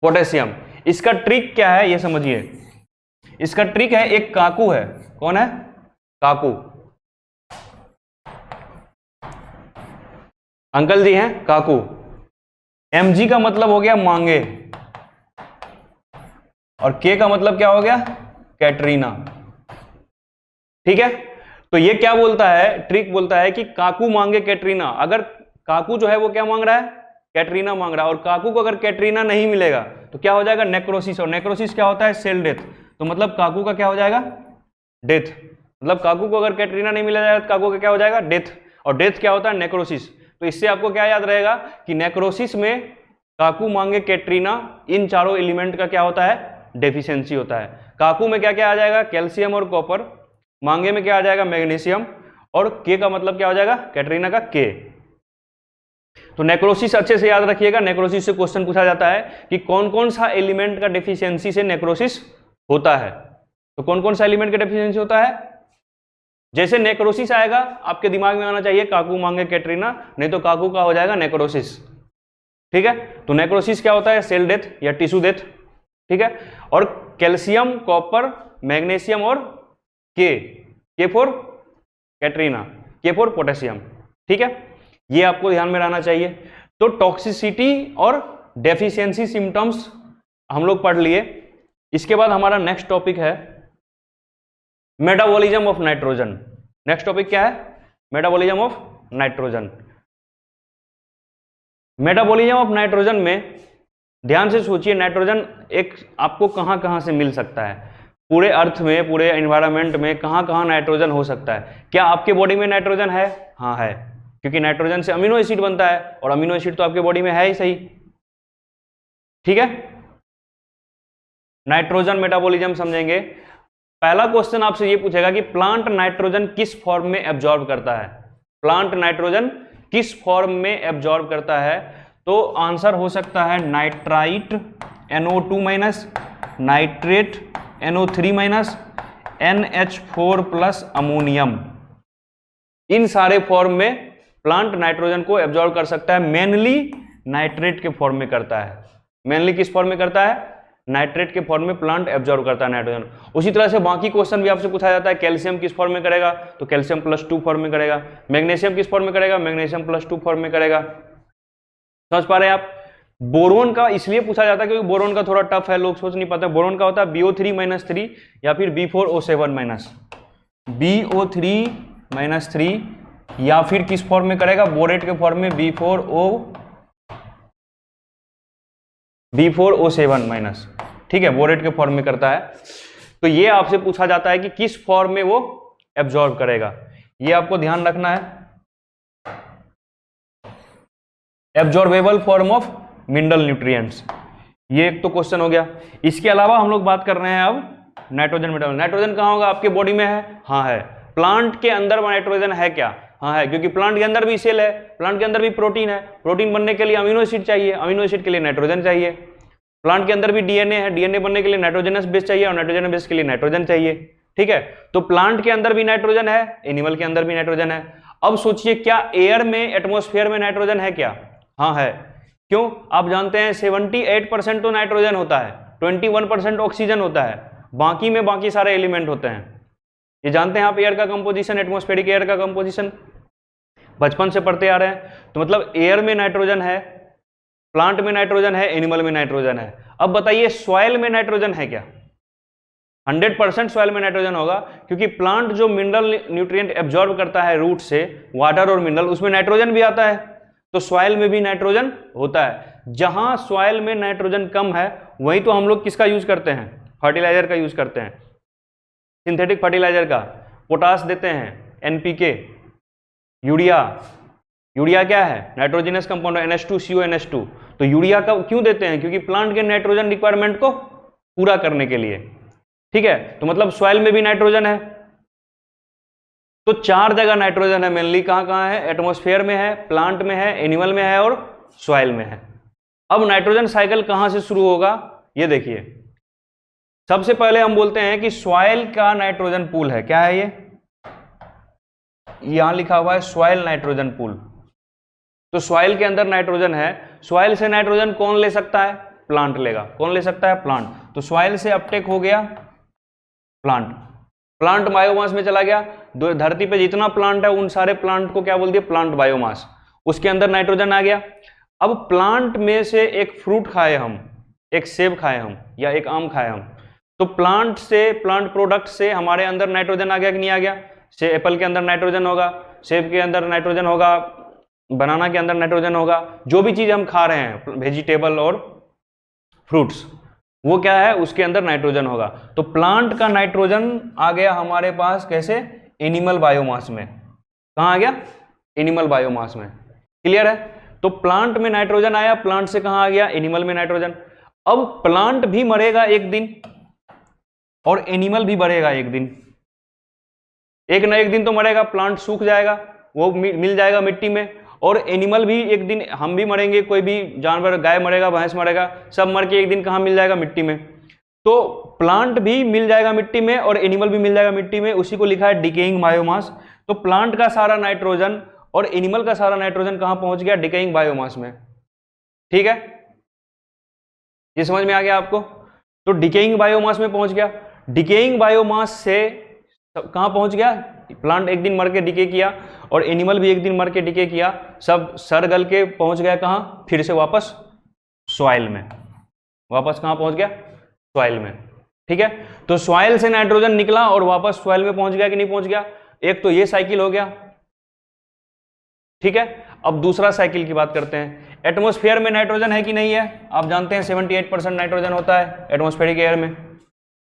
पोटेशियम। इसका ट्रिक क्या है ये समझिए। इसका ट्रिक है, एक काकू है, कौन है, काकू, अंकल जी हैं काकू। mg का मतलब हो गया मांगे, और k का मतलब क्या हो गया, कैटरीना। ठीक है, तो ये क्या बोलता है, ट्रिक बोलता है कि काकू मांगे कैटरीना। अगर काकू जो है वो क्या मांग रहा है, कैटरीना मांग रहा है, और काकू को अगर कैटरीना नहीं मिलेगा तो क्या हो जाएगा, नेक्रोसिस। और नेक्रोसिस क्या होता है, सेल डेथ। तो मतलब काकू का क्या हो जाएगा, डेथ। मतलब काकू को अगर कैटरीना नहीं मिला जाएगा तो काकू का क्या हो जाएगा, डेथ। और डेथ क्या होता है, नेक्रोसिस। तो इससे आपको क्या याद रहेगा कि नेक्रोसिस में काकू मांगे कैटरीना, इन चारों एलिमेंट का क्या होता है, डेफिशिएंसी होता है। काकू में क्या क्या आ जाएगा, कैल्शियम और कॉपर, मांगे में क्या आ जाएगा, मैग्नीशियम, और के का मतलब क्या हो जाएगा, कैटरीना का के। तो नेक्रोसिस अच्छे से याद रखिएगा, नेक्रोसिस से क्वेश्चन पूछा जाता है कि कौन कौन सा एलिमेंट का डेफिशिएंसी से नेक्रोसिस होता है। तो कौन कौन सा एलिमेंट का डेफिशिएंसी होता है, जैसे नेक्रोसिस आएगा आपके दिमाग में आना चाहिए काकू मांगे कैटरीना, नहीं तो काकू का हो जाएगा नेक्रोसिस। ठीक है, तो नेक्रोसिस क्या होता है, सेल डेथ या टिश्यू डेथ। ठीक है, और कैल्शियम, कॉपर, मैग्नीशियम और के फॉर कैटरीना, के फॉर पोटेशियम। ठीक है, ये आपको ध्यान में रहना चाहिए। तो टॉक्सिसिटी और डेफिशिएंसी सिम्टम्स हम लोग पढ़ लिए। इसके बाद हमारा नेक्स्ट टॉपिक है metabolism of nitrogen. Next topic क्या है, metabolism of nitrogen. Metabolism of nitrogen में ध्यान से सोचिए, नाइट्रोजन एक आपको कहां कहां से मिल सकता है, पूरे अर्थ में, पूरे एनवायरनमेंट में कहां कहां नाइट्रोजन हो सकता है। क्या आपके बॉडी में नाइट्रोजन है, हाँ है, क्योंकि नाइट्रोजन से अमीनो एसिड बनता है, और अमीनो एसिड तो आपके बॉडी में है ही सही। ठीक है, नाइट्रोजन मेटाबॉलिज्म समझेंगे। पहला क्वेश्चन आपसे ये पूछेगा कि प्लांट नाइट्रोजन किस फॉर्म में एब्जॉर्ब करता है, प्लांट नाइट्रोजन किस फॉर्म में एब्जॉर्ब करता है। तो आंसर हो सकता है nitrite NO2 minus, nitrate NO3 minus, NH4 plus ammonium. इन सारे फॉर्म में प्लांट नाइट्रोजन को एब्जॉर्ब कर सकता है। मेनली नाइट्रेट के फॉर्म में करता है, मेनली किस फॉर्म में करता है, नाइट्रेट के फॉर्म में प्लांट एब्जॉर्ब करता है नाइट्रोजन। उसी तरह से बाकी क्वेश्चन भी आपसे पूछा जाता है, कैल्शियम किस फॉर्म में करेगा, तो कैल्शियम +2 फॉर्म में करेगा। मैग्नीशियम किस फॉर्म में करेगा, मैग्नीशियम +2 फॉर्म में करेगा। समझ पा रहे हैं आप। बोरोन का इसलिए पूछा जाता है क्योंकि बोरोन का थोड़ा टफ है, लोग सोच नहीं पाते। बोरोन का होता है BO3-3 या फिर B4O7-, BO3-3, या फिर किस फॉर्म में करेगा, बोरेट के फॉर्म में B4O7-। ठीक है, बोरेट के फॉर्म में करता है। तो ये आपसे पूछा जाता है कि किस फॉर्म में वो एब्जॉर्ब करेगा, ये आपको ध्यान रखना है। Absorbable form of mineral nutrients, ये एक तो क्वेश्चन हो गया। इसके अलावा हम लोग बात कर रहे हैं अब नाइट्रोजन मेटाबॉलिज्म। नाइट्रोजन कहाँ होगा, आपके बॉडी में है, हाँ है। प्लांट के अंदर नाइट्रोजन है क्या, हाँ है, क्योंकि प्लांट के अंदर भी सेल है, प्लांट के अंदर भी प्रोटीन है, प्रोटीन बनने के लिए अमीनो एसिड चाहिए, अमीनो एसिड के लिए नाइट्रोजन चाहिए। प्लांट के अंदर भी डीएनए है, डीएनए बनने के लिए नाइट्रोजनस बेस चाहिए, और नाइट्रोजन बेस के लिए नाइट्रोजन चाहिए। ठीक है, तो प्लांट के अंदर भी नाइट्रोजन है, एनिमल के अंदर भी नाइट्रोजन है। अब सोचिए, क्या एयर में, एटमॉस्फेयर में नाइट्रोजन है क्या, हाँ है। क्यों, आप जानते हैं 78% तो नाइट्रोजन होता है, 21% ऑक्सीजन होता है, बाकी में बाकी सारे एलिमेंट होते हैं। ये जानते हैं आप एयर का कंपोजिशन, एटमॉस्फेरिक एयर का कंपोजिशन बचपन से पढ़ते आ रहे हैं। तो मतलब एयर में नाइट्रोजन है, प्लांट में नाइट्रोजन है, एनिमल में नाइट्रोजन है। अब बताइए सॉइल में नाइट्रोजन है क्या, 100% सॉइल में नाइट्रोजन होगा, क्योंकि प्लांट जो मिनरल न्यूट्रिएंट एब्जॉर्ब करता है रूट से, वाटर और मिनरल, उसमें नाइट्रोजन भी आता है। तो सॉइल में भी नाइट्रोजन होता है। जहां सॉइल में नाइट्रोजन कम है वहीं तो हम लोग किसका यूज करते हैं, फर्टिलाइजर का यूज करते हैं, सिंथेटिक फर्टिलाइजर का। पोटास देते हैं, NPK, यूरिया। यूरिया क्या है, नाइट्रोजनस कंपाउंड, NH2CO NH2। तो यूरिया का क्यों देते हैं, क्योंकि प्लांट के नाइट्रोजन रिक्वायरमेंट को पूरा करने के लिए। ठीक है, तो मतलब सॉइल में भी नाइट्रोजन है। तो 4 जगह नाइट्रोजन है मेनली, कहां कहां है, एटमॉस्फेयर में है, प्लांट में है, एनिमल में है और सॉइल में है। अब नाइट्रोजन साइकिल कहां से शुरू होगा, ये देखिए। सबसे पहले हम बोलते हैं कि सॉइल का नाइट्रोजन पूल है, क्या है ये, यहां लिखा हुआ है सॉइल नाइट्रोजन पूल। तो सॉइल के अंदर नाइट्रोजन है, सॉइल से नाइट्रोजन कौन ले सकता है? प्लांट लेगा। कौन ले सकता है? प्लांट। तो सॉइल से अपटेक हो गया प्लांट, प्लांट बायोमास में चला गया। धरती पे जितना प्लांट है उन सारे प्लांट को क्या बोल दिया? Plant biomass. उसके अंदर नाइट्रोजन आ गया। अब प्लांट में से एक फ्रूट खाए हम, एक सेब खाए हम या एक आम खाए हम, तो प्लांट से, प्लांट प्रोडक्ट से हमारे अंदर नाइट्रोजन आ गया कि नहीं आ गया? से एप्पल के अंदर नाइट्रोजन होगा, सेब के अंदर नाइट्रोजन होगा, बनाना के अंदर नाइट्रोजन होगा। जो भी चीज हम खा रहे हैं, वेजिटेबल और फ्रूट्स, वो क्या है? उसके अंदर नाइट्रोजन होगा। तो प्लांट का नाइट्रोजन आ गया हमारे पास कैसे? एनिमल बायोमास में। कहां आ गया? एनिमल बायोमास में। क्लियर है? तो प्लांट में नाइट्रोजन आया, प्लांट से कहां आ गया? एनिमल में नाइट्रोजन। अब प्लांट भी मरेगा एक दिन और एनिमल भी मरेगा एक दिन। एक ना एक दिन तो मरेगा, प्लांट सूख जाएगा, वो मिल जाएगा मिट्टी में, और एनिमल भी एक दिन, हम भी मरेंगे, कोई भी जानवर, गाय मरेगा, भैंस मरेगा, सब मर के एक दिन कहाँ मिल जाएगा? मिट्टी में। तो प्लांट भी मिल जाएगा मिट्टी में और एनिमल भी मिल जाएगा मिट्टी में, उसी को लिखा है डिकेइंग बायोमास। तो प्लांट का सारा नाइट्रोजन और एनिमल का सारा नाइट्रोजन कहां पहुंच गया? डिकेइंग बायोमास में। ठीक है, ये समझ में आ गया आपको? तो डिकेइंग बायोमास में पहुंच गया। डिकेइंग बायोमास से कहां पहुंच गया? प्लांट एक दिन मर के डिके किया और एनिमल भी एक दिन मर के डिके किया, सब सड़ गल के पहुंच गया कहां? फिर से वापस सॉइल में। वापस कहां पहुंच गया? सॉइल में। ठीक है, तो सॉइल से नाइट्रोजन निकला और वापस सॉइल में पहुंच गया कि नहीं पहुंच गया? एक तो ये साइकिल हो गया। ठीक है, अब दूसरा साइकिल की बात करते हैं। एटमॉस्फेयर में नाइट्रोजन है कि नहीं है? आप जानते हैं 78% नाइट्रोजन होता है एटमॉस्फेरिक एयर में।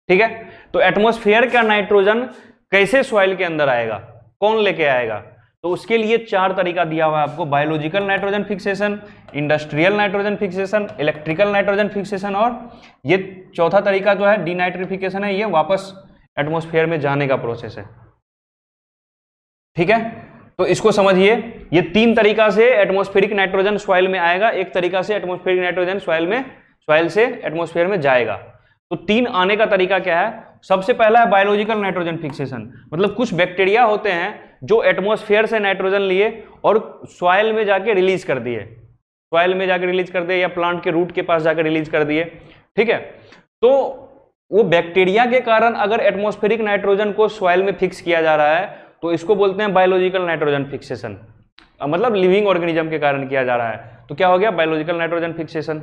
ठीक है, तो एटमॉस्फेयर का नाइट्रोजन कैसे सॉइल के अंदर आएगा? कौन लेके आएगा? तो उसके लिए 4 तरीका दिया हुआ है आपको: biological nitrogen fixation, industrial nitrogen fixation, electrical nitrogen fixation, और ये चौथा तरीका जो है डीनाइट्रिफिकेशन है, ये वापस एटमॉस्फेयर में जाने का प्रोसेस है। ठीक है, तो इसको समझिए, ये 3 तरीका से एटमॉस्फेरिक नाइट्रोजन सॉइल में आएगा, एक तरीका से एटमॉस्फेरिक नाइट्रोजन सॉइल से एटमॉस्फेयर में जाएगा। तो 3 आने का तरीका क्या है? सबसे पहला है बायोलॉजिकल नाइट्रोजन फिक्सेशन, मतलब कुछ बैक्टीरिया होते हैं जो एटमॉस्फेयर से नाइट्रोजन लिए और सॉइल में जाके रिलीज कर दिए, सॉइल में जाके रिलीज कर दिए या प्लांट के रूट के पास जाकर रिलीज कर दिए। ठीक है, तो वो बैक्टीरिया के कारण अगर एटमॉस्फेरिक नाइट्रोजन को सॉइल में फिक्स किया जा रहा है तो इसको बोलते हैं बायोलॉजिकल नाइट्रोजन फिक्सेशन, मतलब लिविंग ऑर्गेनिज्म के कारण किया जा रहा है। तो क्या हो गया? Biological nitrogen fixation.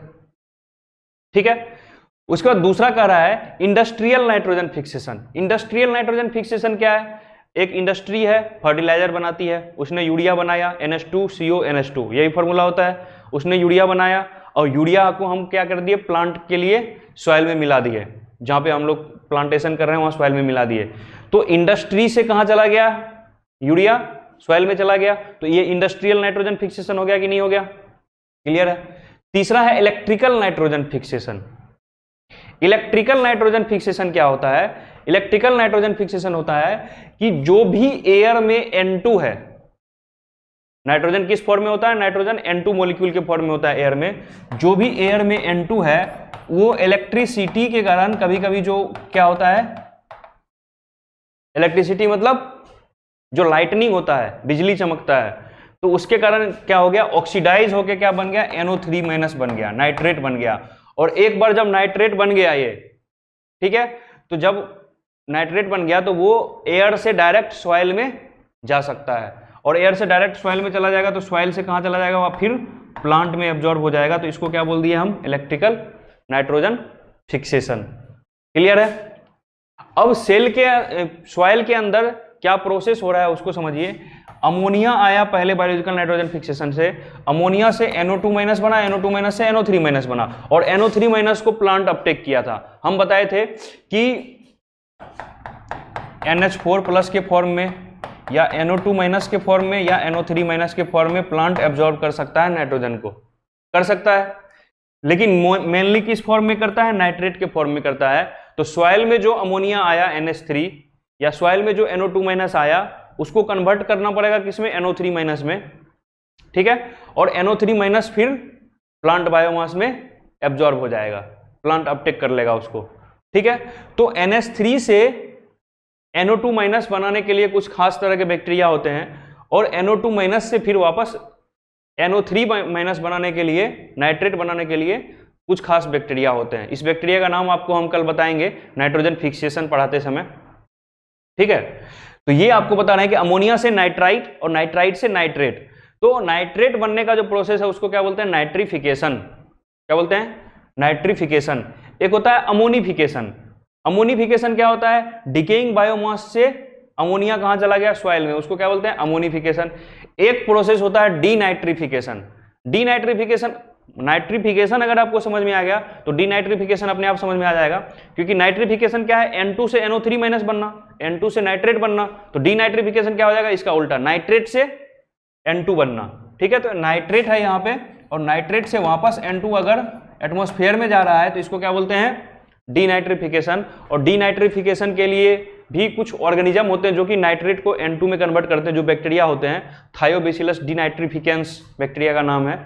ठीक है, उसके बाद दूसरा कह रहा है industrial nitrogen fixation. Industrial nitrogen fixation क्या है? एक इंडस्ट्री है, फर्टिलाइजर बनाती है, उसने यूरिया बनाया, NH2CO NH2, यही फॉर्मूला होता है। उसने यूरिया बनाया और यूरिया को हम क्या कर दिए? प्लांट के लिए सॉइल में मिला दिए, जहां पे हम लोग प्लांटेशन कर रहे हैं वहां सॉइल में मिला दिए। तो इंडस्ट्री से कहां चला गया? यूरिया सॉइल में चला गया, तो ये इंडस्ट्रियल नाइट्रोजन फिक्सेशन हो गया कि नहीं हो गया? क्लियर है? तीसरा है electrical nitrogen fixation. Electrical nitrogen fixation क्या होता है? इलेक्ट्रिकल नाइट्रोजन फिक्सेशन होता है कि जो भी एयर में N2 है, नाइट्रोजन किस फॉर्म में होता है? नाइट्रोजन N2 मॉलिक्यूल के फॉर्म में होता है एयर में। जो भी एयर में N2 है वो इलेक्ट्रिसिटी के कारण कभी कभी जो क्या होता है? इलेक्ट्रिसिटी मतलब जो लाइटनिंग होता है, बिजली चमकता है, तो उसके कारण क्या हो गया? ऑक्सीडाइज होके क्या बन गया? NO3- बन गया, नाइट्रेट बन गया। और एक बार जब नाइट्रेट बन गया ये, ठीक है, तो जब नाइट्रेट बन गया तो वो एयर से डायरेक्ट सॉइल में जा सकता है, और एयर से डायरेक्ट सॉइल में चला जाएगा तो सॉइल से कहां चला जाएगा? वह फिर प्लांट में एब्जॉर्ब हो जाएगा। तो इसको क्या बोल दिए हम? Electrical nitrogen fixation. क्लियर है? अब सेल के सॉइल के अंदर क्या प्रोसेस हो रहा है उसको समझिए। अमोनिया आया पहले बायोलॉजिकल नाइट्रोजन फिक्सेशन से, अमोनिया से NO2- बना, NO2- से NO3- बना, और NO3- को प्लांट अपटेक किया था। हम बताए थे कि NH4+ के फॉर्म में या NO2- के फॉर्म में या NO3- के फॉर्म में प्लांट एब्जॉर्ब कर सकता है, नाइट्रोजन को कर सकता है, लेकिन मेनली किस फॉर्म में करता है? नाइट्रेट के फॉर्म में करता है। तो सॉइल में जो अमोनिया आया NH3 या सॉइल में जो NO2- आया उसको कन्वर्ट करना पड़ेगा किसमें? NO3- में। ठीक है, और NO3- फिर प्लांट बायोमास में एब्जॉर्ब हो जाएगा, प्लांट अपटेक कर लेगा उसको। ठीक है, तो NH3 से NO2 माइनस बनाने के लिए कुछ खास तरह के बैक्टीरिया होते हैं, और NO2 माइनस से फिर वापस NO3 माइनस बनाने के लिए, नाइट्रेट बनाने के लिए कुछ खास बैक्टीरिया होते हैं। इस बैक्टीरिया का नाम आपको हम कल बताएंगे नाइट्रोजन फिक्सेशन पढ़ाते समय, ठीक है। तो ये आपको बता रहे हैं कि अमोनिया से नाइट्राइट और नाइट्राइट से नाइट्रेट, तो नाइट्रेट बनने का जो प्रोसेस है उसको क्या बोलते हैं? नाइट्रिफिकेशन। क्या बोलते हैं? नाइट्रिफिकेशन। एक होता है अमोनिफिकेशन। अमोनिफिकेशन क्या होता है? डिकेइंग बायोमास से अमोनिया कहां चला गया? सॉइल में, उसको क्या बोलते हैं? अमोनिफिकेशन। एक प्रोसेस होता है डीनाइट्रिफिकेशन। डीनाइट्रिफिकेशन, नाइट्रिफिकेशन अगर आपको समझ में आ गया तो डीनाइट्रिफिकेशन अपने आप समझ में आ जाएगा, क्योंकि नाइट्रिफिकेशन क्या है? N2 से NO3 माइनस बनना, N2 से नाइट्रेट बनना। तो डीनाइट्रिफिकेशन क्या हो जाएगा? इसका उल्टा, नाइट्रेट से N2 बनना, ठीक है। तो नाइट्रेट है यहाँ पे, और नाइट्रेट से वापस N2 अगर एटमॉस्फेयर में जा रहा है तो इसको क्या बोलते हैं? डीनाइट्रिफिकेशन। और डीनाइट्रिफिकेशन के लिए भी कुछ ऑर्गेनिज्म होते हैं जो कि नाइट्रेट को N2 में कन्वर्ट करते हैं, जो बैक्टीरिया होते हैं, थायोबैसिलस डीनाइट्रिफिकेंस बैक्टीरिया का नाम है,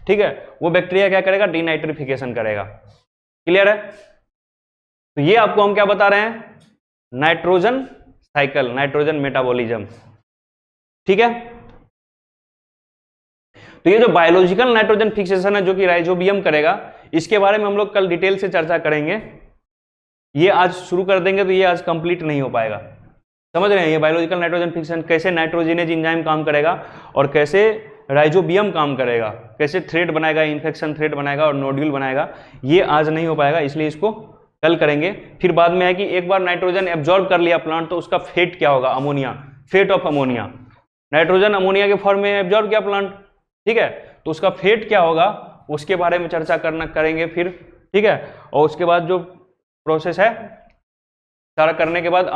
ठीक है। वो बैक्टीरिया क्या करेगा? डीनाइट्रिफिकेशन करेगा। क्लियर है? तो ये आपको हम क्या बता रहे हैं? नाइट्रोजन साइकिल, नाइट्रोजन मेटाबॉलिज्म, ठीक है। तो ये जो बायोलॉजिकल नाइट्रोजन फिक्सेशन है जो कि राइजोबियम करेगा, इसके बारे में हम लोग कल डिटेल से चर्चा करेंगे। ये आज शुरू कर देंगे तो ये आज कंप्लीट नहीं हो पाएगा। समझ रहे हैं? ये बायोलॉजिकल नाइट्रोजन फिक्सेशन कैसे नाइट्रोजिनेज एंजाइम काम करेगा और कैसे राइजोबियम काम करेगा, कैसे थ्रेड बनाएगा, इन्फेक्शन थ्रेड बनाएगा और नोड्यूल बनाएगा, ये आज नहीं हो पाएगा, इसलिए इसको कल करेंगे। फिर बाद में है कि एक बार नाइट्रोजन एब्जॉर्ब कर लिया प्लांट तो उसका फेट क्या होगा? Ammonia, fate of ammonia. Nitrogen ammonia के फॉर्म में एब्जॉर्ब किया प्लांट, ठीक है, तो उसका फेट क्या होगा उसके बारे में चर्चा करेंगे फिर, ठीक है। और उसके बाद जो प्रोसेस है सारा करने के बाद,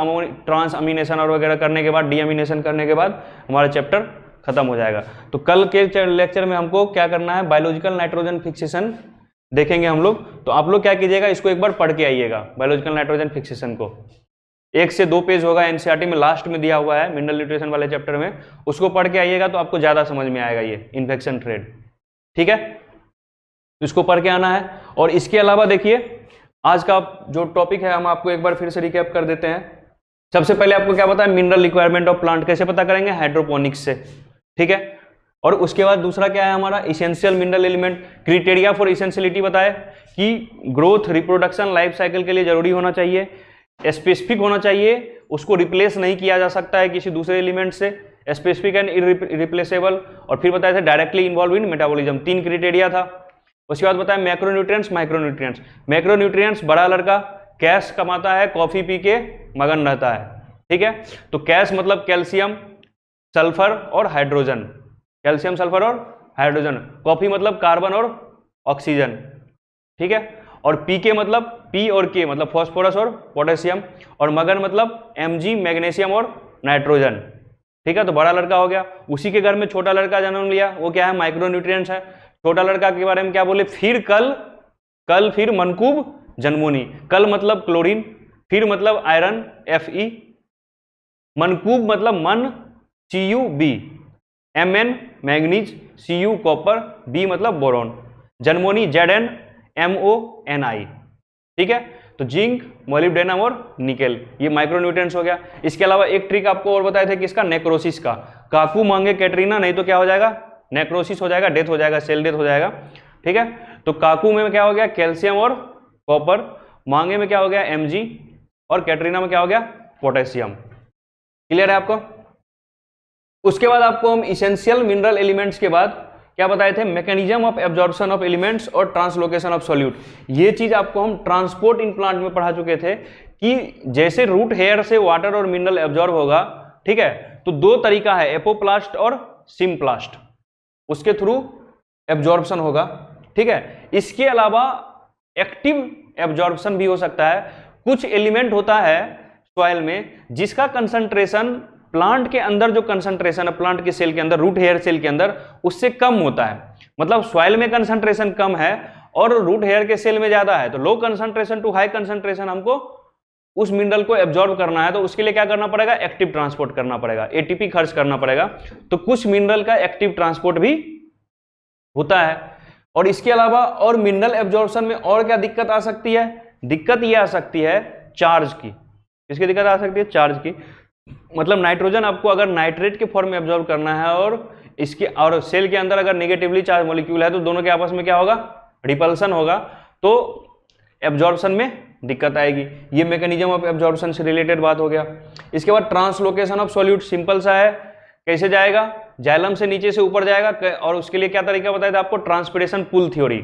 ट्रांस अमीनेशन और वगैरह करने के बाद, डीअमीनेशन करने के बाद हमारा चैप्टर खत्म हो जाएगा। तो कल के लेक्चर में हमको क्या करना है? बायोलॉजिकल नाइट्रोजन फिक्सेशन देखेंगे हम लोग। तो आप लोग क्या कीजिएगा, इसको एक बार पढ़ के आइएगा बायोलॉजिकल नाइट्रोजन फिक्सेशन को। 1 से 2 पेज होगा, एनसीईआरटी में लास्ट में दिया हुआ है मिनरल न्यूट्रिशन वाले चैप्टर में, उसको पढ़ के आइएगा तो आपको ज्यादा समझ में आएगा ये इन्फेक्शन थ्रेड, ठीक है। इसको पढ़ के आना है। और इसके अलावा देखिए आज का जो टॉपिक है हम आपको एक बार फिर से रिकैप कर देते हैं। सबसे पहले आपको क्या पता है? मिनरल रिक्वायरमेंट ऑफ प्लांट कैसे पता करेंगे? हाइड्रोपोनिक्स से, ठीक है। और उसके बाद दूसरा क्या है हमारा? Essential mineral element. Criteria for essentiality बताए कि ग्रोथ, रिप्रोडक्शन, लाइफ साइकिल के लिए जरूरी होना चाहिए, स्पेसिफिक होना चाहिए, उसको रिप्लेस नहीं किया जा सकता है किसी दूसरे एलिमेंट से, स्पेसिफिक एंड इरिप्लेसेबल। और फिर बताया था directly involve in metabolism, 3 criteria था। उसके बाद बताया मैक्रोन्यूट्रिएंट्स, माइक्रोन्यूट्रिएंट्स। मैक्रोन्यूट्रिएंट्स बड़ा लड़का कैश कमाता है, कॉफी पी के मगन रहता है, ठीक है। तो कैश मतलब कैल्शियम, सल्फर और हाइड्रोजन, कैल्शियम, सल्फर और हाइड्रोजन। कॉफी मतलब कार्बन और ऑक्सीजन, ठीक है। और पी के मतलब पी और के मतलब फॉस्फोरस और पोटेशियम। और मगन मतलब Mg, मैग्नीशियम और नाइट्रोजन, ठीक है। तो बड़ा लड़का हो गया। उसी के घर में छोटा लड़का जन्म लिया, वो क्या है? माइक्रोन्यूट्रिएंट्स है। छोटा लड़का के बारे में क्या बोले? फिर कल फिर मनकूब जन्मोनी। कल मतलब क्लोरीन, फिर मतलब आयरन Fe, मनकूब मतलब मन Cu, Mn manganese, Cu copper, B मतलब बोरॉन, जन्मोनी ZnMONi, ठीक है। तो जिंक, मोलिब्डेनम और निकेल, ये माइक्रोन्यूट्रिएंट्स हो गया। इसके अलावा एक ट्रिक आपको और बताए थे किसका? नेक्रोसिस का। काकू मांगे कैटरीना, नहीं तो क्या हो जाएगा? नेक्रोसिस हो जाएगा, डेथ हो जाएगा, सेल डेथ हो जाएगा, ठीक है। तो काकू में क्या हो गया? कैल्शियम और कॉपर। मांगे में क्या हो गया? Mg। और कैटरीना में क्या हो गया? पोटेशियम। क्लियर है आपको? उसके बाद आपको हम इसेंशियल मिनरल एलिमेंट्स के बाद क्या बताए थे? Mechanism of absorption of elements और ट्रांसलोकेशन ऑफ सॉल्यूट। ये चीज आपको हम ट्रांसपोर्ट इन प्लांट में पढ़ा चुके थे कि जैसे रूट हेयर से वाटर और मिनरल एब्जॉर्ब होगा, ठीक है, तो 2 तरीका है, एपोप्लास्ट और सिम्प्लास्ट, उसके थ्रू एब्जॉर्प्शन होगा, ठीक है। इसके अलावा एक्टिव एब्जॉर्प्शन भी हो सकता है। कुछ एलिमेंट होता है सॉइल में जिसका कंसंट्रेशन प्लांट के अंदर, जो कंसंट्रेशन है प्लांट के सेल के अंदर, रूट हेयर सेल के अंदर, उससे कम होता है। मतलब सॉइल में कंसंट्रेशन कम है और रूट हेयर के सेल में ज्यादा है। तो low concentration to high concentration हमको उस मिनरल को एब्जॉर्ब करना है, तो उसके लिए क्या करना पड़ेगा? एक्टिव ट्रांसपोर्ट करना पड़ेगा, एटीपी खर्च करना पड़ेगा। तो कुछ मिनरल का एक्टिव ट्रांसपोर्ट भी होता है। और इसके अलावा और मिनरल एब्जॉर्प्शन में और क्या दिक्कत आ सकती है? दिक्कत ये आ सकती है चार्ज की। किसकी दिक्कत आ सकती है? चार्ज की। मतलब नाइट्रोजन आपको अगर नाइट्रेट के फॉर्म में एब्जॉर्ब करना है और इसके और सेल के अंदर अगर नेगेटिवली चार्ज मॉलिक्यूल है तो दोनों के आपस में क्या होगा? रिपल्सन होगा, तो एब्जॉर्प्शन में दिक्कत आएगी। ये मैकेनिज्म ऑफ एब्जॉर्प्शन से रिलेटेड बात हो गया। इसके बाद ट्रांसलोकेशन ऑफ सॉल्यूट, सिंपल सा है, कैसे जाएगा? जाइलम से नीचे से ऊपर जाएगा और उसके लिए क्या तरीका बताया था आपको? Transpiration pull theory.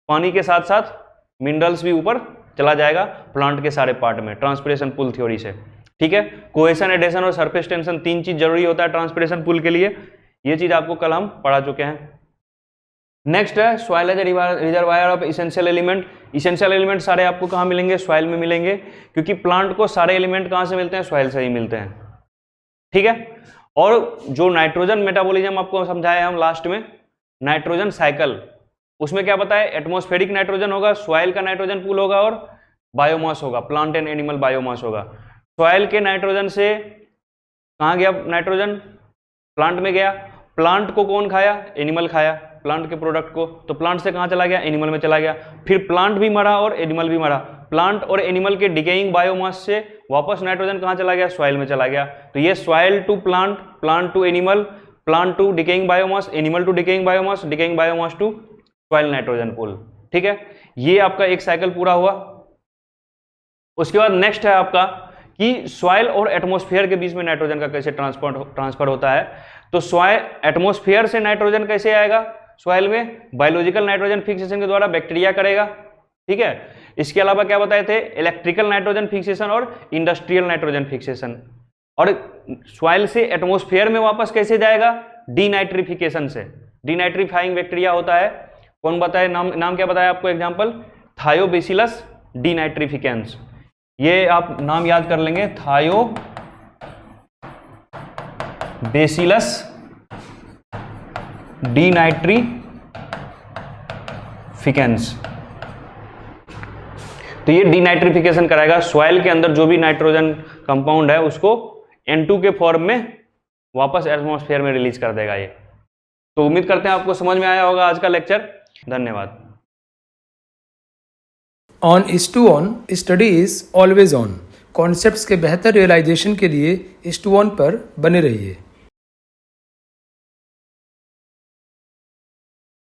पानी के साथ साथ मिनरल्स भी ऊपर चला जाएगा प्लांट के सारे पार्ट में ट्रांसपिरेशन पुल थ्योरी से, ठीक है। कोहेशन, एडेशन और सरफेस टेंशन, 3 चीज जरूरी होता है ट्रांसपिरेशन पुल के लिए। ये चीज आपको कल हम पढ़ा चुके हैं। नेक्स्ट है soil as reservoir of essential element. Essential element सारे आपको कहाँ मिलेंगे? सॉइल में मिलेंगे, क्योंकि प्लांट को सारे एलिमेंट कहाँ से मिलते हैं? सॉइल से ही मिलते हैं, ठीक है। और जो नाइट्रोजन मेटाबॉलिज्म आपको समझाया हम लास्ट में, नाइट्रोजन साइकिल, उसमें क्या बताया? एटमॉस्फेरिक नाइट्रोजन होगा, सॉइल का नाइट्रोजन पूल होगा और बायोमास होगा, प्लांट एंड एनिमल बायोमास होगा। सॉइल के नाइट्रोजन से कहाँ गया नाइट्रोजन? प्लांट में गया। प्लांट को कौन खाया? एनिमल खाया प्लांट के प्रोडक्ट को, तो प्लांट से कहाँ चला गया? एनिमल में चला गया। फिर प्लांट भी मरा और एनिमल भी मरा। प्लांट और एनिमल के डिकेइंग बायोमास से वापस नाइट्रोजन कहाँ चला गया? सॉइल में चला गया। तो ये soil to plant, plant to animal, plant to decaying biomass, animal to decaying biomass, decaying biomass to soil nitrogen pool, ठीक है। ये आपका एक साइकिल पूरा हुआ। उसके बाद नेक्स्ट है आपका कि सॉइल और एटमॉस्फेयर के बीच में नाइट्रोजन का कैसे ट्रांसफर होता है। तो सॉइल, एटमॉस्फेयर से नाइट्रोजन कैसे आएगा सॉइल में? बायोलॉजिकल नाइट्रोजन फिक्सेशन के द्वारा बैक्टीरिया करेगा, ठीक है। इसके अलावा क्या बताए थे? इलेक्ट्रिकल नाइट्रोजन फिक्सेशन और इंडस्ट्रियल नाइट्रोजन फिक्सेशन। और सॉइल से एटमॉस्फेयर में वापस कैसे जाएगा? डीनाइट्रिफिकेशन से। डीनाइट्रीफाइंग बैक्टीरिया होता है, कौन बताए? नाम क्या बताया आपको? Example thiobacillus denitrificans. ये आप नाम याद कर लेंगे, थायोबैसिलस डीनाइट्रिफिकेंस। तो ये डीनाइट्रिफिकेशन कराएगा, सॉइल के अंदर जो भी नाइट्रोजन कंपाउंड है उसको N2 के फॉर्म में वापस एटमॉस्फेयर में रिलीज कर देगा ये। तो उम्मीद करते हैं आपको समझ में आया होगा आज का लेक्चर। धन्यवाद। On S2On study is always on. Concepts के बेहतर रियलाइजेशन के लिए S2On पर बने रहिए।